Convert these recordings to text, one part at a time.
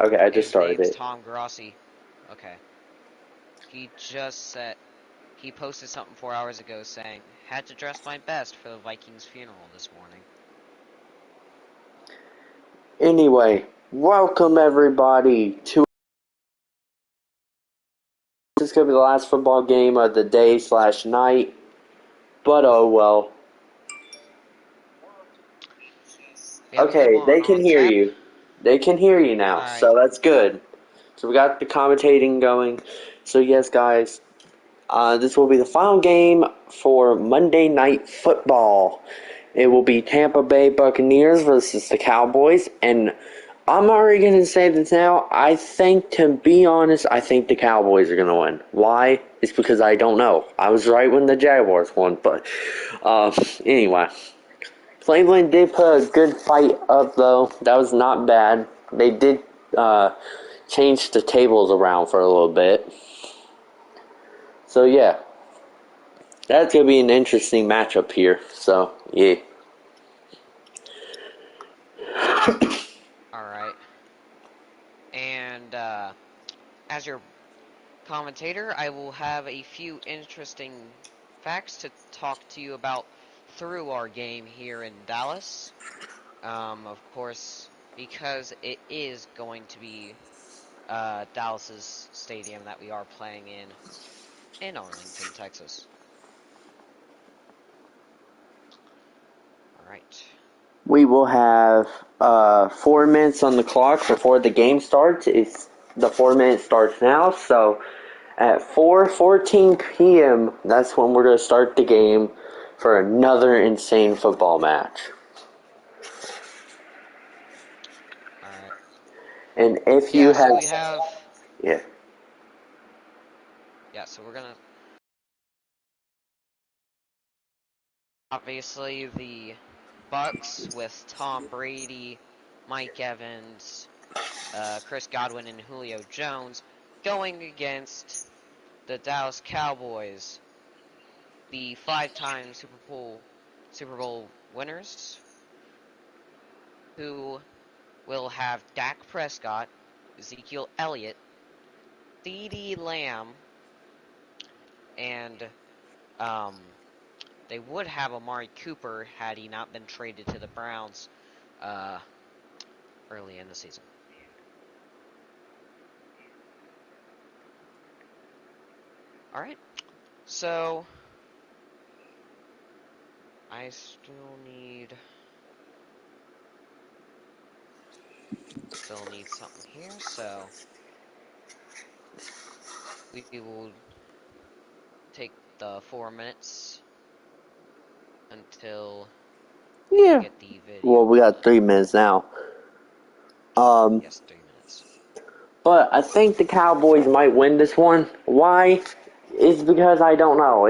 Okay, I just His started name's it. Tom Grossi. Okay. He just said he posted something 4 hours ago saying, "Had to dress my best for the Vikings funeral this morning." Anyway, welcome everybody to. This is gonna be the last football game of the day / night, but oh well. We have a good Okay, one they can on hear tap. you. They can hear you now, Alright. so that's good. So we got the commentating going. So yes, guys, this will be the final game for Monday Night Football. It will be Tampa Bay Buccaneers versus the Cowboys, and I'm already going to say this now. I think, to be honest, I think the Cowboys are going to win. Why? It's because I don't know. I was right when the Jaguars won, but anyway. Cleveland did put a good fight up, though. That was not bad. They did change the tables around for a little bit. So, yeah. That's going to be an interesting matchup here. So, yeah. Alright. And, as your commentator, I will have a few interesting facts to talk to you about through our game here in Dallas. Of course, because it is going to be Dallas's stadium that we are playing in Arlington, Texas. All right. We will have 4 minutes on the clock before the game starts. The 4 minutes starts now, so at 4:14 p.m., that's when we're going to start the game for another insane football match. All right. And if you Yeah. have, So we have. yeah, Yeah. So we're gonna obviously the Bucks with Tom Brady, Mike Evans, Chris Godwin, and Julio Jones going against the Dallas Cowboys, the five-time Super Bowl winners, who will have Dak Prescott, Ezekiel Elliott, CeeDee Lamb, and they would have Amari Cooper had he not been traded to the Browns uh, early in the season. All right, so I still need something here, so we will take the 4 minutes until we yeah. get the Well, video we got rolling. 3 minutes now. Yes, 3 minutes. But I think the Cowboys might win this one. Why? It's because I don't know.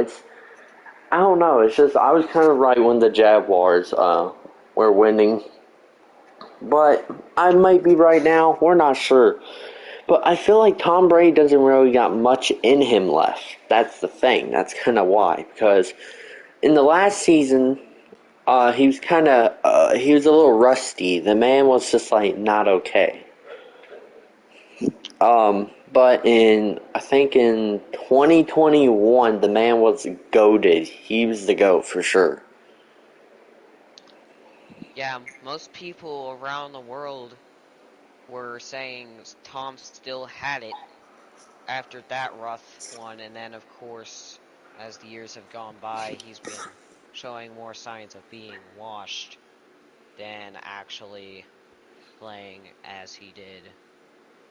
I don't know. It's just I was kind of right when the Jaguars were winning, but I might be right now. We're not sure. But I feel like Tom Brady doesn't really got much in him left. That's the thing. That's kind of why. Because in the last season, he was he was a little rusty. The man was just like not okay. But I think in 2021, the man was goated. He was the GOAT for sure. Yeah, most people around the world were saying Tom still had it after that rough one, and then of course, as the years have gone by, he's been showing more signs of being washed than actually playing as he did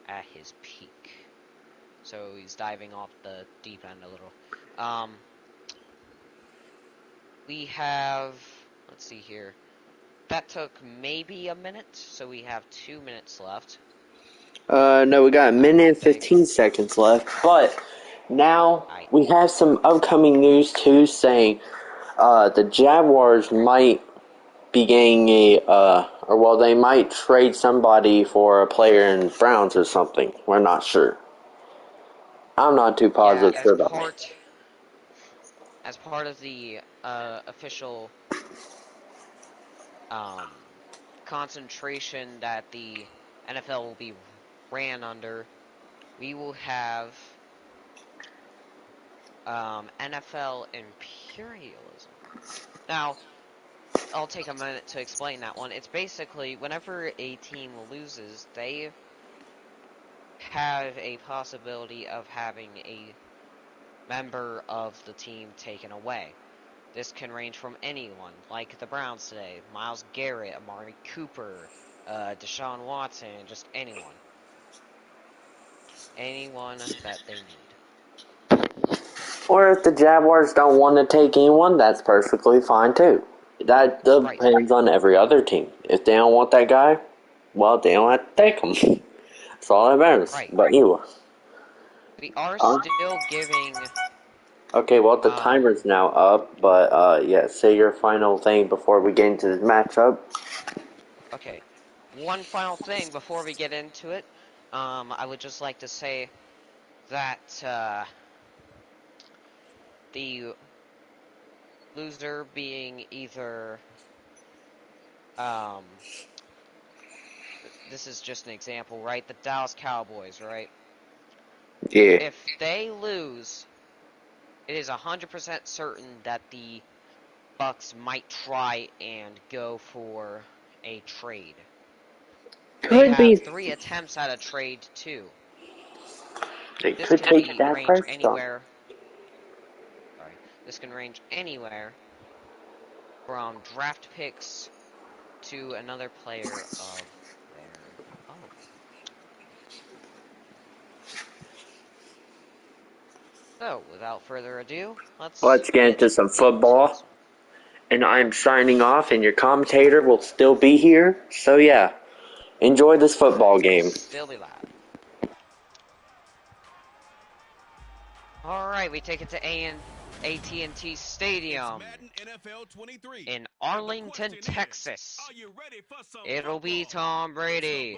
at his peak. So he's diving off the deep end a little. Um, we have, let's see here. That took maybe a minute, so we have 2 minutes left. No, we got a I minute will and take. 15 seconds left. But now I we have some upcoming news too saying the Jaguars might be getting they might trade somebody for a player in Browns or something. We're not sure. I'm not too Yeah, positive sure about. as part of the official um concentration that the NFL will be ran under, we will have NFL imperialism. Now, I'll take a minute to explain that one. It's basically whenever a team loses, they have a possibility of having a member of the team taken away. This can range from anyone, like the Browns today, Myles Garrett, Amari Cooper, Deshaun Watson, just anyone. Anyone that they need. Or if the Jaguars don't want to take anyone, that's perfectly fine too. That depends on every other team. If they don't want that guy, well, they don't have to take him. That's all that matters. Right. But anyway. We are still giving... Okay, well, the timer's now up, but yeah, say your final thing before we get into the matchup. Okay. One final thing before we get into it. I would just like to say that the loser being either this is just an example, right? The Dallas Cowboys, right? Yeah. If they lose, it is 100% certain that the Bucs might try and go for a trade. They have 3 attempts at a trade too. They This could can take that range first anywhere. Sorry, this can range anywhere from draft picks to another player of their own. So, without further ado, Let's get into some football. And I'm signing off, and your commentator will still be here. So yeah, enjoy this football game. Still be live. Alright, we take it to AT&T Stadium in Arlington, Texas. It'll be Tom Brady,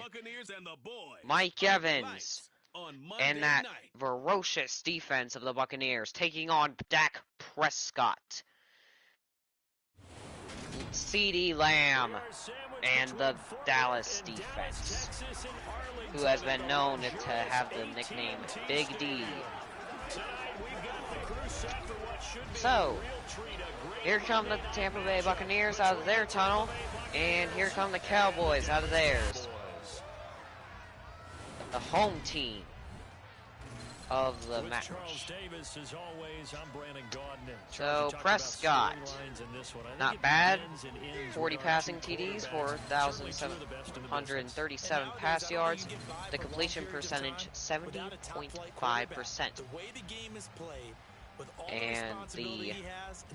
Mike Evans, and that ferocious defense of the Buccaneers taking on Dak Prescott, CeeDee Lamb, and the Dallas defense, who has been known to have the nickname Big D. So, here come the Tampa Bay Buccaneers out of their tunnel, and here come the Cowboys out of theirs. The home team of the match. So, Prescott, not bad. 40 passing TDs, 4,737 pass yards. The completion percentage, 70.5%. And the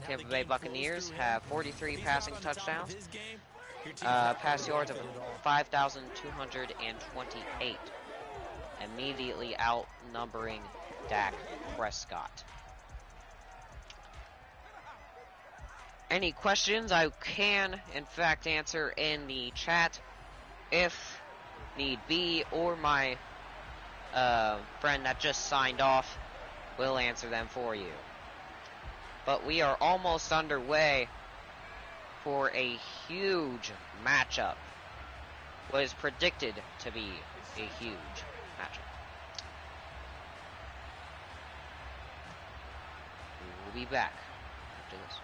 Tampa Bay Buccaneers have 43 passing touchdowns, pass yards of 5,228, immediately outnumbering Dak Prescott. Any questions I can, in fact, answer in the chat if need be, or my friend that just signed off will answer them for you. But we are almost underway for a huge matchup. What is predicted to be a huge matchup. We will be back after this.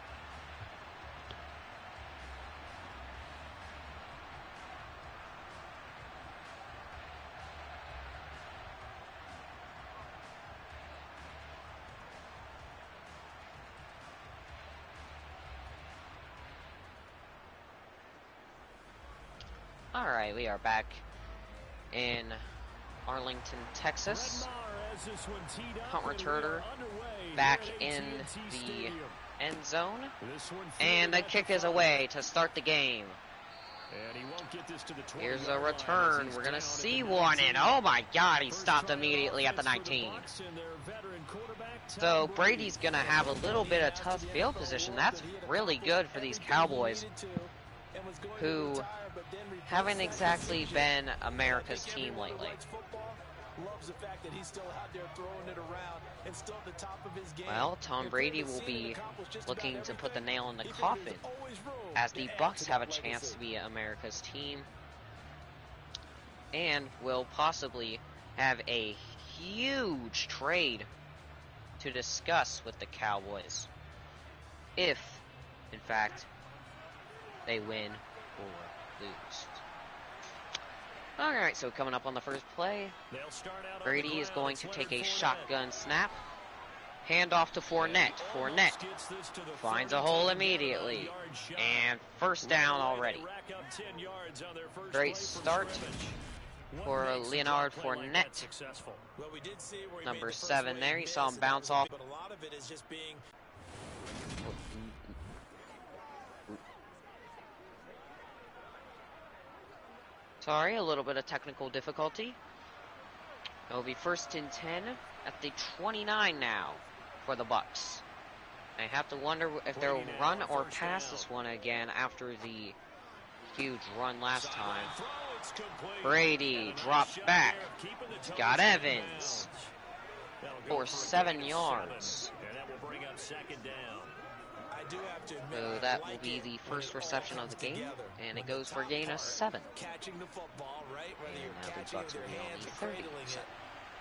Alright, we are back in Arlington, Texas. Punt returner back in the end zone. And the kick is away to start the game. Here's a return. We're going to see one, and oh my god, he stopped immediately at the 19. So Brady's going to have a little bit of tough field position. That's really good for these Cowboys, who haven't exactly been America's team lately. Well, Tom Brady will be looking to put the nail in the coffin, as the Bucs have a chance to be America's team, and will possibly have a huge trade to discuss with the Cowboys. If, in fact, they win or lose. Alright, so coming up on the first play, Brady is going to take a shotgun snap. Hand off to Fournette. Fournette finds a hole immediately. And first down already. Great start for Leonard Fournette. Number 7 there. You saw him bounce off. Sorry, a little bit of technical difficulty. It'll be first and 10 at the 29 now for the Bucs. I have to wonder if they'll run or pass this one again after the huge run last time. Brady drops back. Got Evans for 7 yards. So that will be the first reception of the game, and it goes for a gain of 7. And now the Bucs will be on the 30.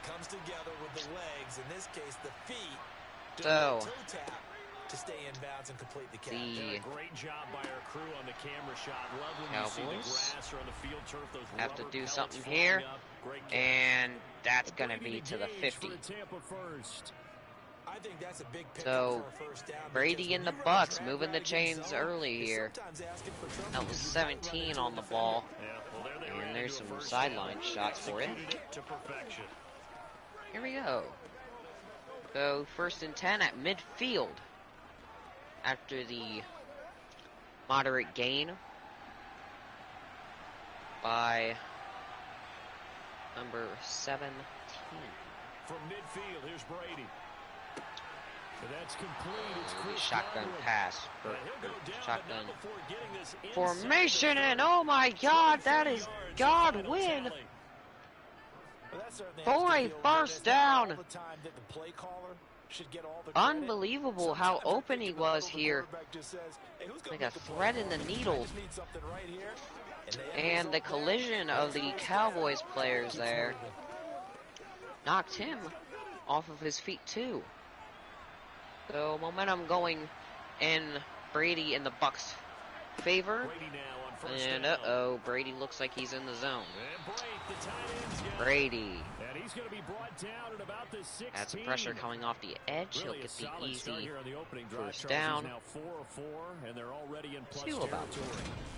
Comes together with the legs, in this case the feet. So to stay in bounds and complete the catch. Great job by our crew on the camera shot. Cowboys have to do something here, and that's going to be to the 50. So Brady and the Bucs moving the chains early here. That was 17 on the ball, and there's some sideline shots for it. Here we go. So first and 10 at midfield after the moderate gain by number 17. From midfield, here's Brady. That's complete. It's shotgun pass. Shotgun formation, and oh my God, that is Godwin for a first down. Unbelievable how open he was here. Like a thread in the needle. And the collision of the Cowboys players there knocked him off of his feet too. So momentum going in Brady and the Bucs' favor. And uh-oh, Brady looks like he's in the zone. Brady had some pressure coming off the edge. He'll get the easy first down. 2 about.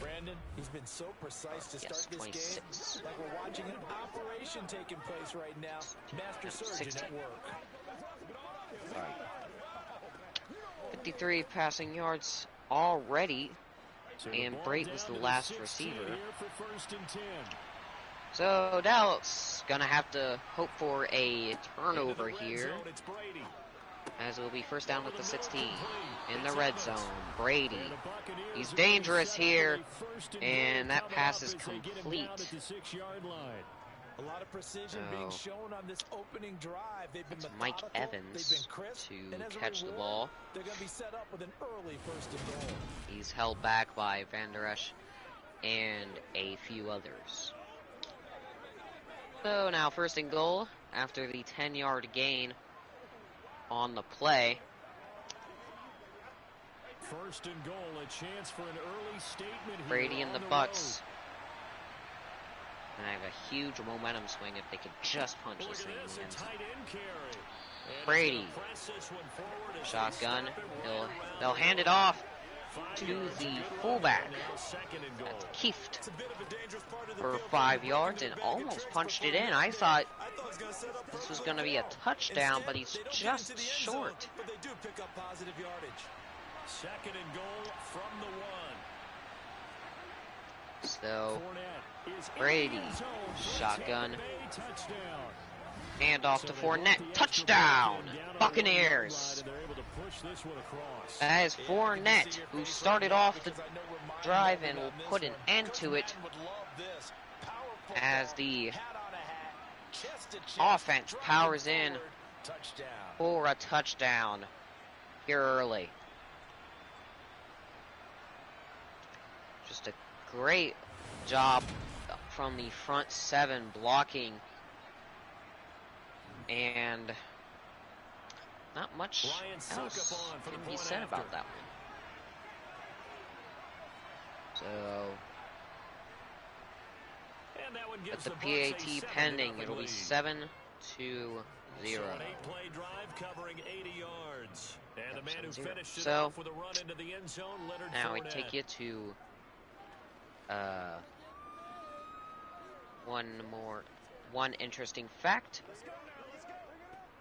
Brandon, he's been so precise to start this 26. game. Like we're watching an operation taking place right now. Master surgeon at work. 53 passing yards already, and Brate was the last receiver. So Dallas gonna have to hope for a turnover here, as it will be first down with the 16 in the red zone. Brady, he's dangerous here, and that pass is complete. A lot of precision being shown on this opening drive. They've been Mike Evans to catch the ball. They're going to be set up with an early first and goal. He's held back by Van Der Esch and a few others. So now first and goal after the 10-yard gain on the play. First and goal, a chance for an early statement here. Brady and the Bucs. And I have a huge momentum swing if they could just punch this thing in the end zone. Brady. Shotgun. They'll hand it off to the fullback. That's Kieft for 5 yards and almost punched it in. I thought this was going to be a touchdown, but he's just short. Second and goal from the 1. So, Brady, shotgun, hand off to Fournette, touchdown, Buccaneers. That is Fournette, who started off the drive and will put an end to it as the offense powers in for a touchdown here early. Just a great job from the front 7 blocking And not much else can be said about that one. So, with the PAT pending, it'll be 7-0. So an 8-play drive covering 80 yards. And the man who finished it off with a run into the end zone, Leonard now I Fournette. take you to one interesting fact.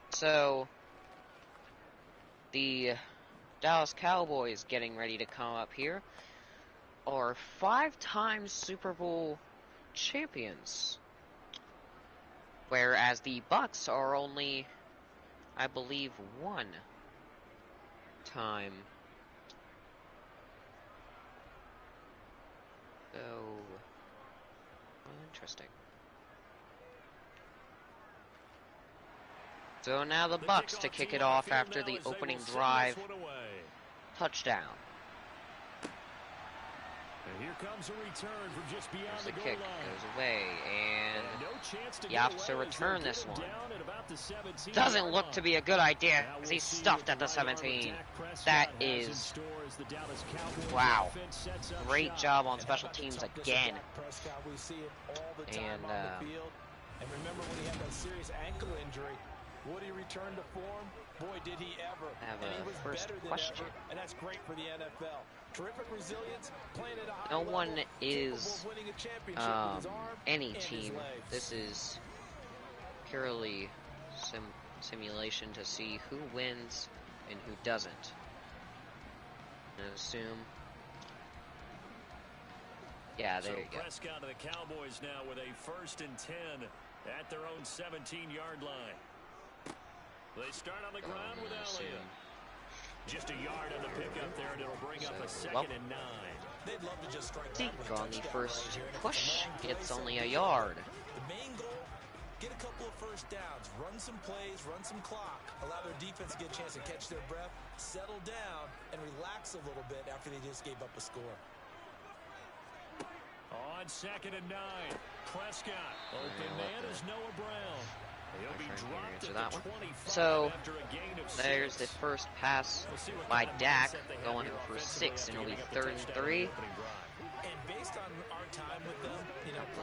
So the Dallas Cowboys, getting ready to come up here, are 5-time Super Bowl champions, whereas the Bucs are only, I believe, 1 time. So, interesting. So now the Bucs to kick it off after the opening drive. Touchdown. And here comes a return from just beyond the goal kick line. goes away, and No chance to Yaps to return this one. Doesn't look to be a good idea because he's stuffed at the 17. That is, wow, great job on special teams again. And remember when he had that serious ankle injury, would he return to form? Boy, did he ever. have And he a was first better than question. ever, and that's great for the NFL. Terrific resilience, playing at a high No level, one capable is of winning a championship with his arm any and his team. legs. This is purely simulation to see who wins and who doesn't. I assume. Yeah, there you go. Prescott to the Cowboys now with a 1st and 10 at their own 17-yard line. They start on the ground with Elliott. Just a yard on the pickup there, and it'll bring up a 2nd and 9. They'd love to just strike Zeke out with a on the touchdown first right here. push Long gets play, only a something yard. The main goal, get a couple of first downs, run some plays, run some clock, allow their defense to get a chance to catch their breath, settle down, and relax a little bit after they just gave up a score. On 2nd and 9, Prescott. Open man is Noah Brown. He'll be dropped at that the one. 25 So after a gain of there's 6. the first pass by Dak going for 6, and it'll be 3rd and 3. And based on our time with them,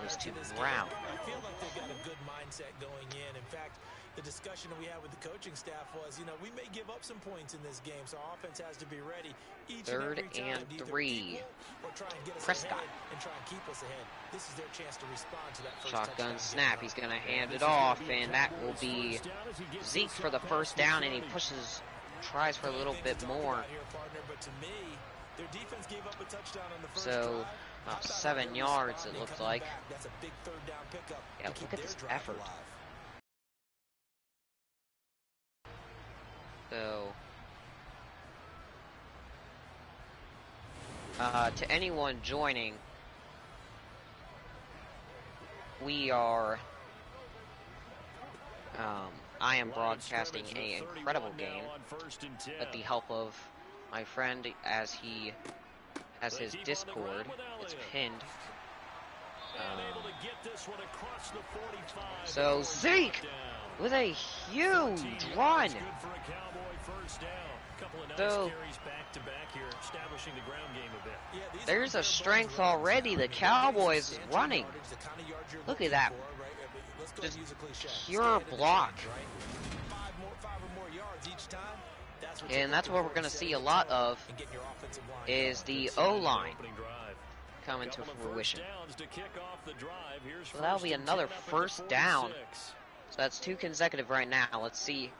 Goes to this Brown. game, I feel like they've got a good mindset going in. In fact, the discussion that we had with the coaching staff was, we may give up some points in this game, so our offense has to be ready each 3rd and every time and to either 3. equal or try and get us Prescott. ahead and try and keep us ahead. This is their chance to respond to that first Shotgun touchdown. snap. He's going to hand it off, and that will be Zeke for the first down, and he tries for a little bit more. But to me, their defense gave up a touchdown on the first So, drive. about 7 yards, it looks like. That's a big 3rd down pickup. Yeah, look at this effort. So, to anyone joining, we are, I am broadcasting an incredible game with the help of my friend, as he has his Discord. It's pinned. So Zeke with a huge run. So there's a strength already. The Cowboys running. Look at that. Just pure block. And that's what we're going to see a lot of, is the O-line coming to fruition. So that'll be another 1st down. So that's 2 consecutive right now. Let's see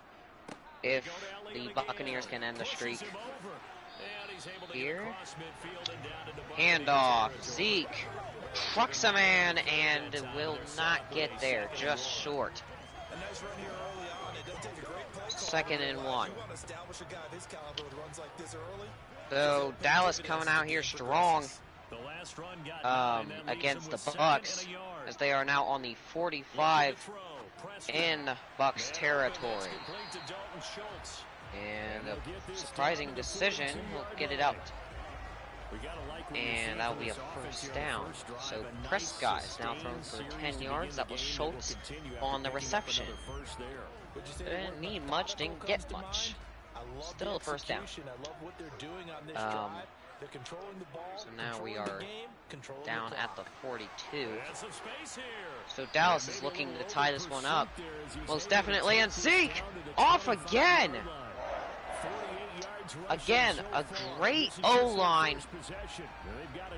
if the Buccaneers can end the streak here. Handoff. Zeke trucks a man and will not get there. Just short. 2nd and 1. So Dallas coming out here strong against the Bucs, as they are now on the 45 in Bucs territory. And a surprising decision will get it out. And that'll be a first down. So Prescott is now thrown for 10 yards. That was Schultz on the reception. Didn't need much, didn't get much. Still a first down. So now we are down at the 42. So Dallas is looking to tie this one up. Most definitely. And Zeke off again. Again, a great O-line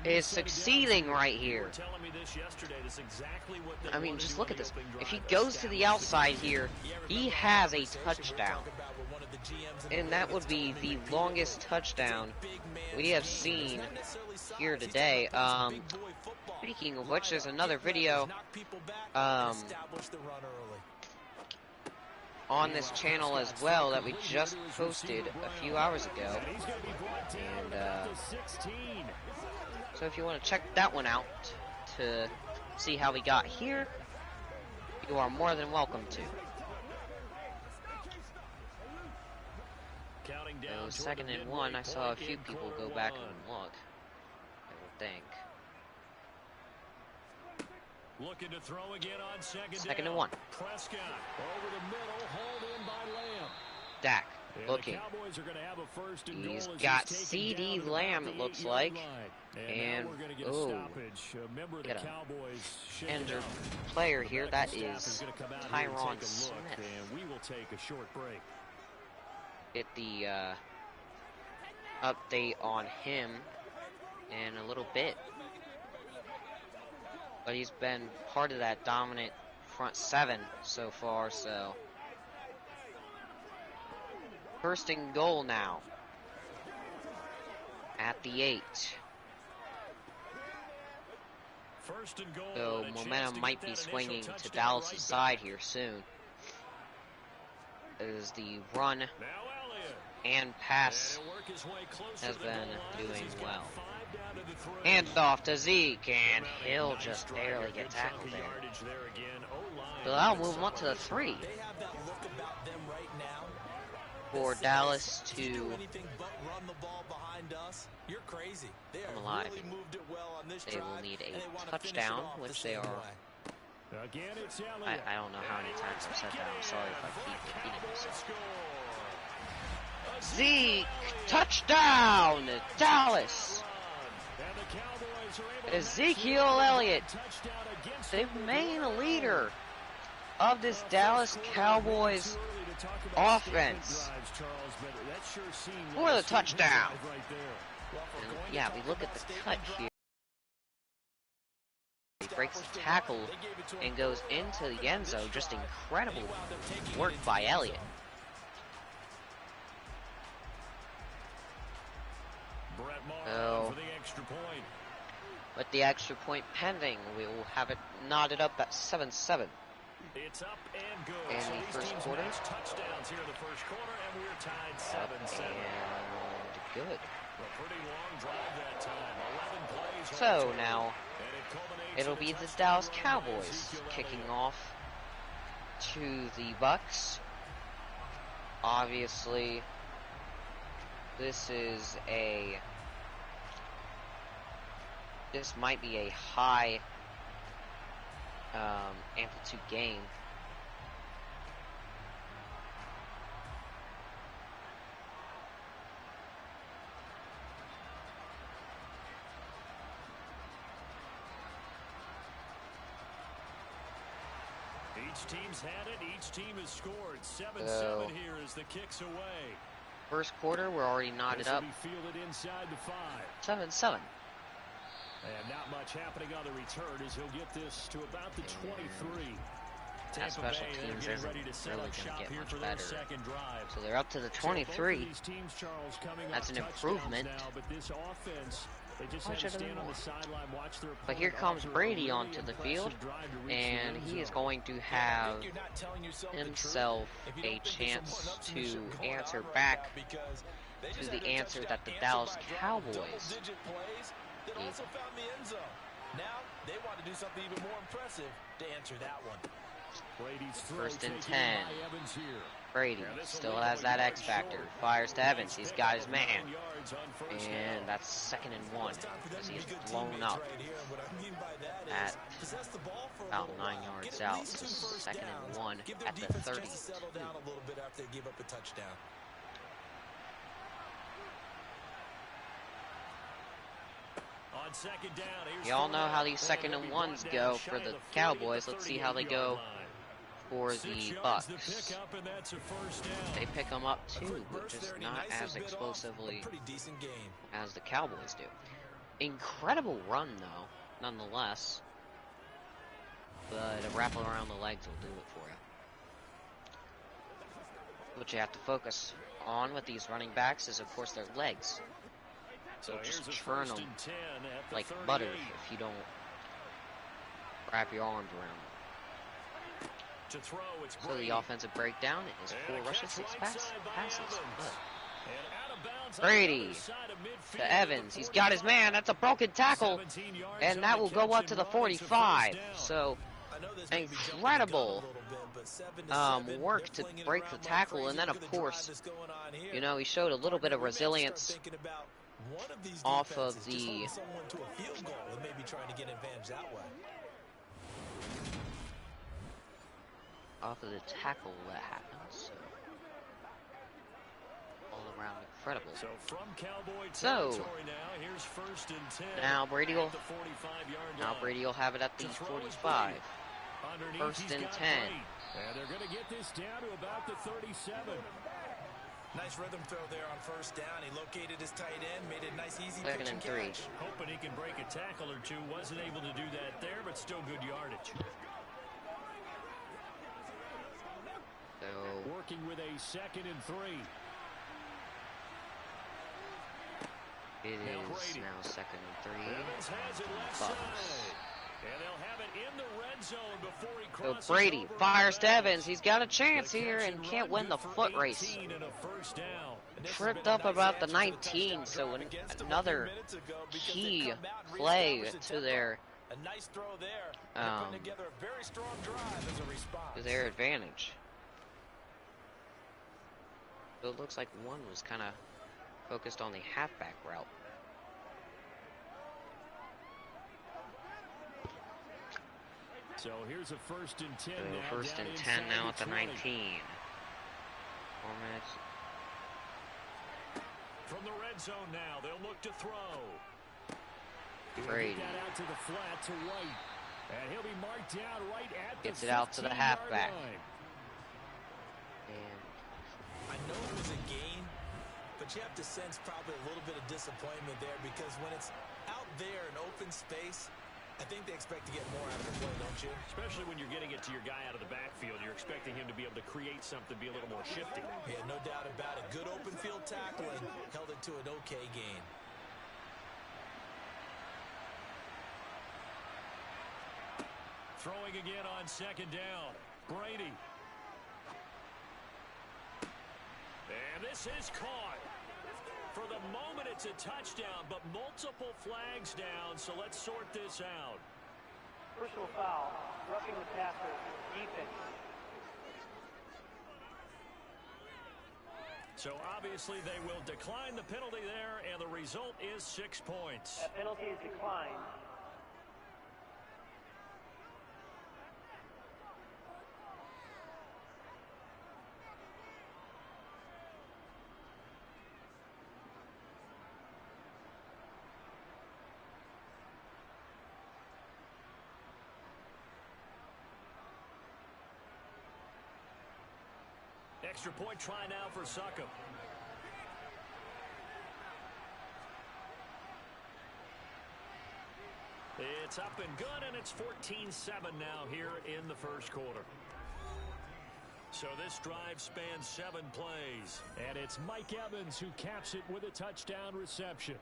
is succeeding right here. I mean, just look at this. If he goes to the outside here, he has a touchdown. And that would be the longest touchdown we have seen here today. Speaking of which, there's another video on this channel as well that we just posted a few hours ago. And so if you want to check that one out to see how we got here, you are more than welcome to. So 2nd and 1, I saw a few people go back and look, I would think. Looking to throw again on 2nd and 1. Prescott over the middle, hauled in by Lamb. Dak And looking. the Cowboys are going to have a first and He's goal as got taken CD down Lamb, about it the looks 8-yard like. line. And now we're going to get a stoppage. A member of the get a Cowboys shaken injured up. player The here. medical That staff is gonna come out here and Tyron take a Smith. look, and we will take a short break. Get the update on him in a little bit. But he's been part of that dominant front seven so far, so. First and goal now. At the 8. First and goal, So and a chance momentum to might get be that swinging initial to touchdown Dallas' right side back. here soon. As the run Now Elliott. and pass And he'll work his way closer has to the been goal line as doing he's got well. 5 down to the 3. Hands off to Zeke, and he'll Nice just drive, barely a get good tackled chunk of there. yardage there again. O-line So that'll been move him up to the solid. 3 They have that look about them right now. for That Dallas says, if you do to anything but run the ball behind us, you're crazy. They come have alive. really moved it well on this They drive, will need and a they want to touchdown, finish it off which the they same are. way. Again, it's Elliott. I don't know how many times I've said that. I'm sorry if I keep repeating myself. Zeke, touchdown, Dallas. Ezekiel Elliott, the main leader of this Dallas Cowboys offense for the touchdown. And yeah, we look at the cut here. He breaks the tackle and goes into the end zone. Just incredible work by Elliott. So, with the extra point pending, we will have it knotted up at 7-7. It's up and good. In So the these first teams quarter. matched touchdowns here in the first quarter, and we're tied 7-7. And good. A pretty long drive that time. 11 plays. So now, And it culminates it'll in a be the touchdown Dallas run by Cowboys Ezekiel kicking Elliott. off to the Bucks. Obviously, this might be a high amplitude game. Each team's had it. Each team has scored. 7-7 So, here as the kicks away. first quarter, we're already knotted This will up be fielded inside the 5. 7-7. And not much happening on the return as he'll get this to about the 23. That special Bay, teams they're isn't ready to set really up going shop to get here much for their better. second drive. So they're up to the So both of 23. these teams, Charles, coming That's off an touchdowns improvement. now, but this offense, they just Why had to should I stand know? on the sideline, watch their But here opponent comes offer a Brady really onto the field, impressive drive to reach the and end he is zone. going to I have think you're not telling yourself the truth himself if you a don't think there's chance someone else in the to show going answer on right back now, because they to just the had their answer that the touchdown Dallas answered by a drive of Cowboys double-digit plays that need. also found the end zone. Now they want to do something even more impressive to answer that one. Brady's throw First and taken 10. by Evans here. Brady still has that X factor. Fires to Evans. He's got his man. And that's 2nd and 1 as he's blown up at about 9 yards out. So 2nd and 1 at the 30. Settle down a little bit after they give up a touchdown. On 2nd down, Y'all know how these 2nd and 1s go for the Cowboys. Let's see how they go for the Bucks. They pick them up too, but just not as explosively as the Cowboys do. Incredible run though, nonetheless. But a wrap around the legs will do it for you. What you have to focus on with these running backs is, of course, their legs. So just churn them like butter if you don't wrap your arms around them. So the offensive breakdown is 4 rushes, 6 passes. Good. Brady to Evans. He's got his man. That's a broken tackle. And that will go up to the 45. So incredible work to break the tackle. And then, of course, you know, he showed a little bit of resilience off of the tackle that happened. So all around incredible. So from Cowboy territory now, here's 1st and 10. Now Brady will have it at the 45. Underneath, 1st and 10. And they're going to get this down to about the 37. Nice rhythm throw there on 1st down. He located his tight end, made it nice, easy 2nd and 3. Hoping he can break a tackle or two. Wasn't able to do that there, but still good yardage. So working with a 2nd and 3. it is now 2nd and 3. Evans has it left Bucks. side. And they'll have it in the red zone before he So crosses Brady over fires to Evans. Evans. He's got a chance here and can't win the foot race. Tripped up about the 19, so another key play to their advantage. So it looks like one was kind of focused on the halfback route. So here's a 1st and 10 So now. 1st and 10 now at the 19. 4 minutes. From the red zone now, they'll look to throw. Brady Get that out to the flat to White. And he'll be marked down right at gets the it out to the 15-yard halfback. line. And I know it was a gain, but you have to sense probably a little bit of disappointment there because when it's out there in open space, I think they expect to get more out of the play, don't you? Especially when you're getting it to your guy out of the backfield. You're expecting him to be able to create something, be a little more shifty. Yeah, no doubt about it. Good open field tackling, held it to an okay gain. Throwing again on 2nd down. Brady. And this is caught. For the moment, it's a touchdown, but multiple flags down, so let's sort this out. Personal foul, roughing the passer, defense. So obviously they will decline the penalty there, and the result is 6 points. That penalty is declined. Extra point try now for Succop. It's up and good, and it's 14-7 now here in the 1st quarter. So this drive spans 7 plays, and it's Mike Evans who caps it with a touchdown reception.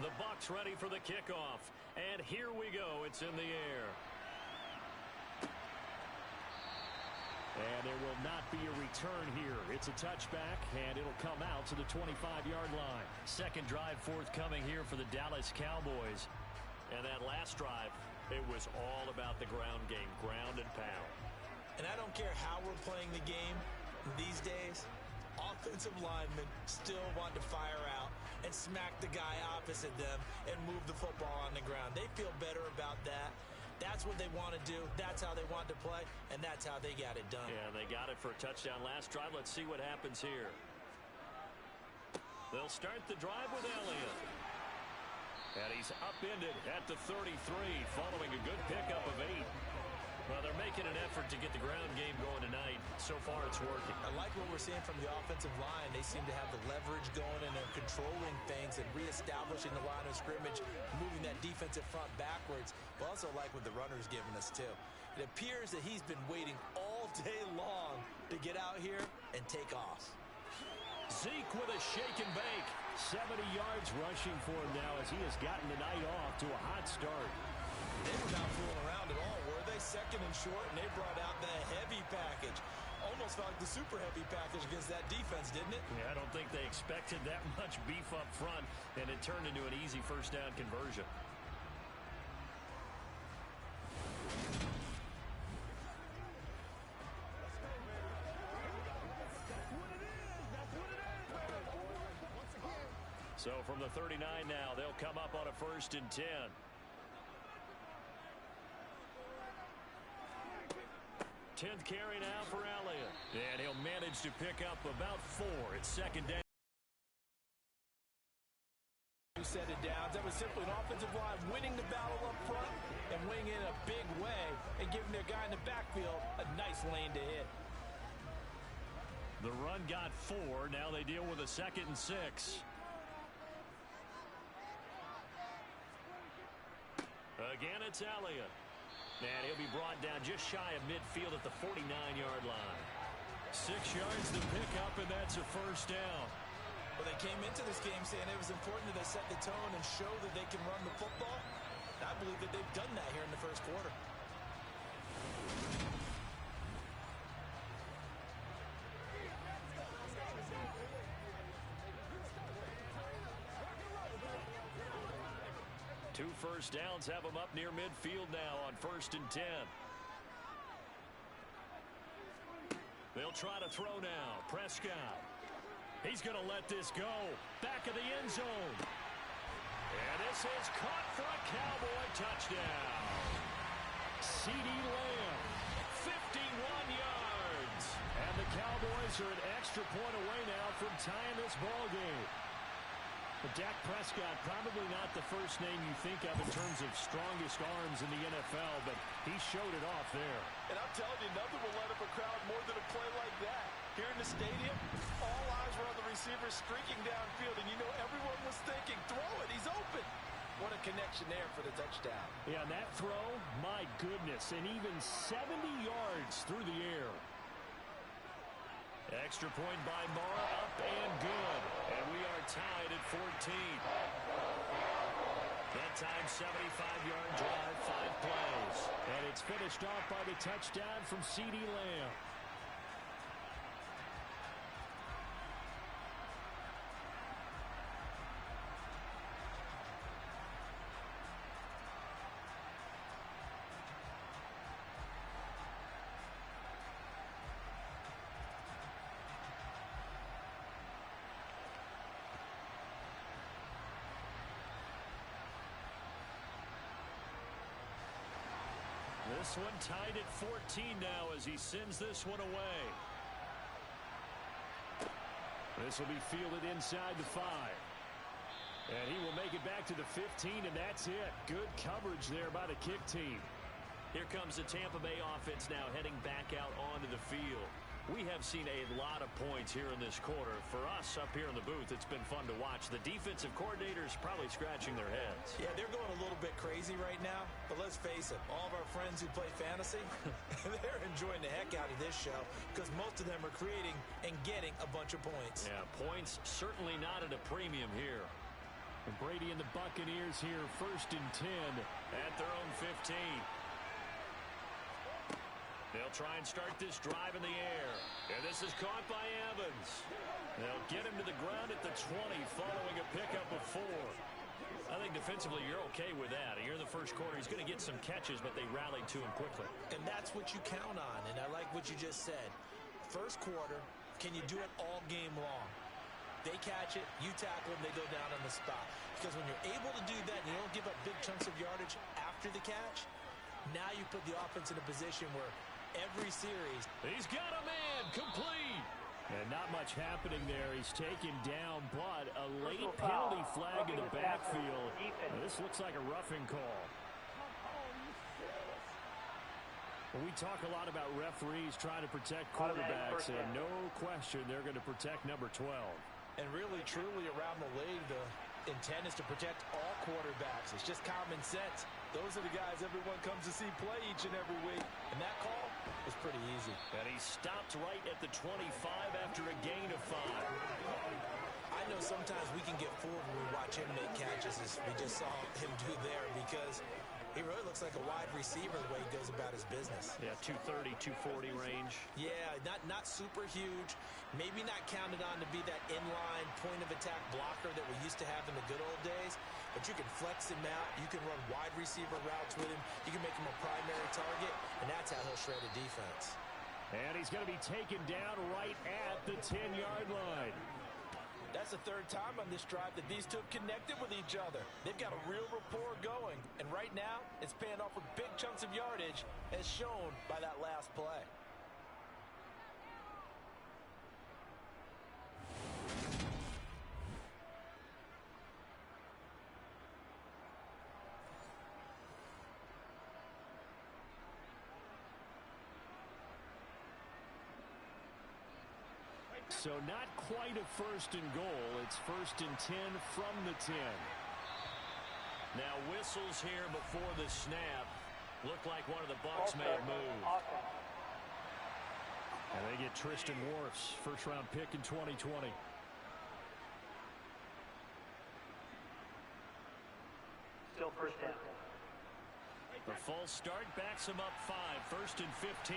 The Bucs ready for the kickoff. And here we go. It's in the air. And there will not be a return here. It's a touchback, and it'll come out to the 25-yard line. Second drive forthcoming here for the Dallas Cowboys. And that last drive, it was all about the ground game, ground and pound. And I don't care how we're playing the game these days, offensive linemen still want to fire out and smack the guy opposite them and move the football on the ground. They feel better about that. That's what they want to do. That's how they want to play, and that's how they got it done. Yeah, they got it for a touchdown last drive. Let's see what happens here. They'll start the drive with Elliott. And he's upended at the 33 following a good pickup of 8. Well, they're making an effort to get the ground game going tonight. So far, it's working. I like what we're seeing from the offensive line. They seem to have the leverage going, and they're controlling things and reestablishing the line of scrimmage, moving that defensive front backwards. But also like what the runner's giving us, too. It appears that he's been waiting all day long to get out here and take off. Zeke with a shake and bake. 70 yards rushing for him now as he has gotten the night off to a hot start. They were not fooling around at all, were they? Second and short, and they brought out the heavy package. Almost felt like the super heavy package against that defense, didn't it? Yeah, I don't think they expected that much beef up front, and it turned into an easy first down conversion. So from the 39 now, they'll come up on a 1st and 10. 10th carry now for Elliott. And he'll manage to pick up about 4. It's second down. Set it down. That was simply an offensive line winning the battle up front and winning in a big way and giving their guy in the backfield a nice lane to hit. The run got 4. Now they deal with a 2nd and 6. Again, it's Elliott. And he'll be brought down just shy of midfield at the 49-yard line. 6 yards to pick up, and that's a first down. Well, they came into this game saying it was important that they set the tone and show that they can run the football. I believe that they've done that here in the first quarter. Two first downs have them up near midfield now on 1st and 10. They'll try to throw now. Prescott. He's going to let this go. Back of the end zone. And this is caught for a Cowboy touchdown. C.D. Lamb, 51 yards. And the Cowboys are an extra point away now from tying this ball game. But Dak Prescott, probably not the first name you think of in terms of strongest arms in the NFL, but he showed it off there. And I'm telling you, nothing will light up a crowd more than a play like that. Here in the stadium, all eyes were on the receiver streaking downfield, and you know everyone was thinking, throw it, he's open. What a connection there for the touchdown. Yeah, and that throw, my goodness, and even 70 yards through the air. Extra point by Mara, up and good. And we are tied at 14. That time, 75-yard drive, 5 plays. And it's finished off by the touchdown from C.D. Lamb. This one tied at 14 now as he sends this one away. This will be fielded inside the 5. And he will make it back to the 15, and that's it. Good coverage there by the kick team. Here comes the Tampa Bay offense now heading back out onto the field. We have seen a lot of points here in this quarter. For us up here in the booth, it's been fun to watch. The defensive coordinators probably scratching their heads. Yeah, they're going a little bit crazy right now. But let's face it, all of our friends who play fantasy, they're enjoying the heck out of this show because most of them are creating and getting a bunch of points. Yeah, points certainly not at a premium here. And Brady and the Buccaneers here, 1st and 10 at their own 15. They'll try and start this drive in the air. And this is caught by Evans. They'll get him to the ground at the 20 following a pickup of 4. I think defensively you're okay with that. Here in the first quarter, he's going to get some catches, but they rallied to him quickly. And that's what you count on, and I like what you just said. First quarter, can you do it all game long? They catch it, you tackle them, they go down on the spot. Because when you're able to do that and you don't give up big chunks of yardage after the catch, now you put the offense in a position where every series. He's got a man, complete. And not much happening there. He's taken down, but a late penalty flag in the backfield. This looks like a roughing call. We talk a lot about referees trying to protect quarterbacks, and no question they're going to protect number 12. And really, truly, around the league, the intent is to protect all quarterbacks. It's just common sense. Those are the guys everyone comes to see play each and every week. And that call is pretty easy. And he stopped right at the 25 after a gain of 5. I know sometimes we can get fooled when we watch him make catches, as we just saw him do there, because he really looks like a wide receiver the way he goes about his business. Yeah, 230, 240 range. Yeah, not super huge. Maybe not counted on to be that inline point-of-attack blocker that we used to have in the good old days. But you can flex him out. You can run wide receiver routes with him. You can make him a primary target, and that's how he'll shred a defense. And he's going to be taken down right at the 10-yard line. That's the third time on this drive that these two have connected with each other. They've got a real rapport going. And right now, it's paying off with big chunks of yardage, as shown by that last play. So not quite a 1st and goal. It's 1st and 10 from the 10. Now whistles here before the snap. Looked like one of the Bucs may have moved. And they get Tristan Wirfs, first-round pick in 2020. Still first down. The false start backs him up 5, 1st and 15.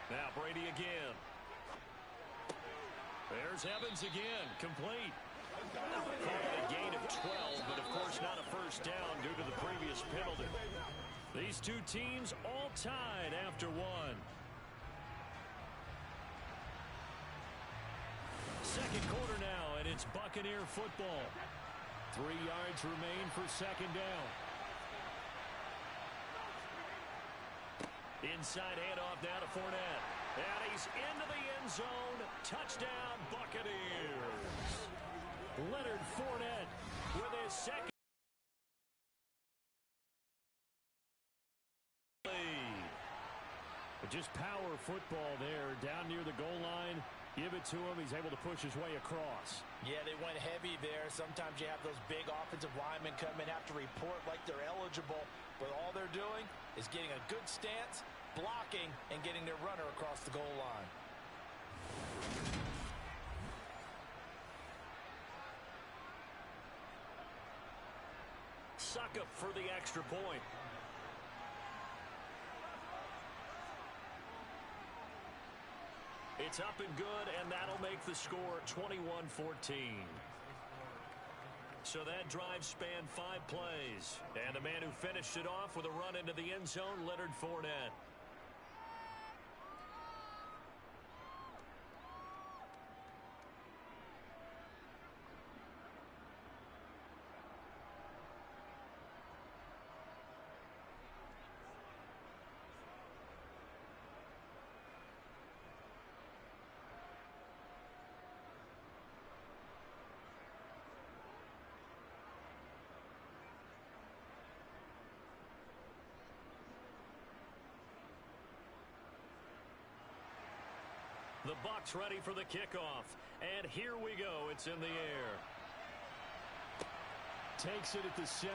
Now Brady again. There's Evans again, complete. A gain of 12, but of course not a first down due to the previous penalty. These two teams all tied after 1. Second quarter now, and it's Buccaneer football. 3 yards remain for 2nd down. Inside handoff now to Fournette. And he's into the end zone. Touchdown, Buccaneers. Leonard Fournette with his second lead. But just power football there down near the goal line. Give it to him. He's able to push his way across. Yeah, they went heavy there. Sometimes you have those big offensive linemen come in, have to report like they're eligible. But all they're doing is getting a good stance, blocking, and getting their runner across the goal line. Suck up for the extra point. It's up and good, and that'll make the score 21-14. So that drive spanned 5 plays. And the man who finished it off with a run into the end zone, Leonard Fournette. The Bucs ready for the kickoff. And here we go. It's in the air. Takes it at the 7.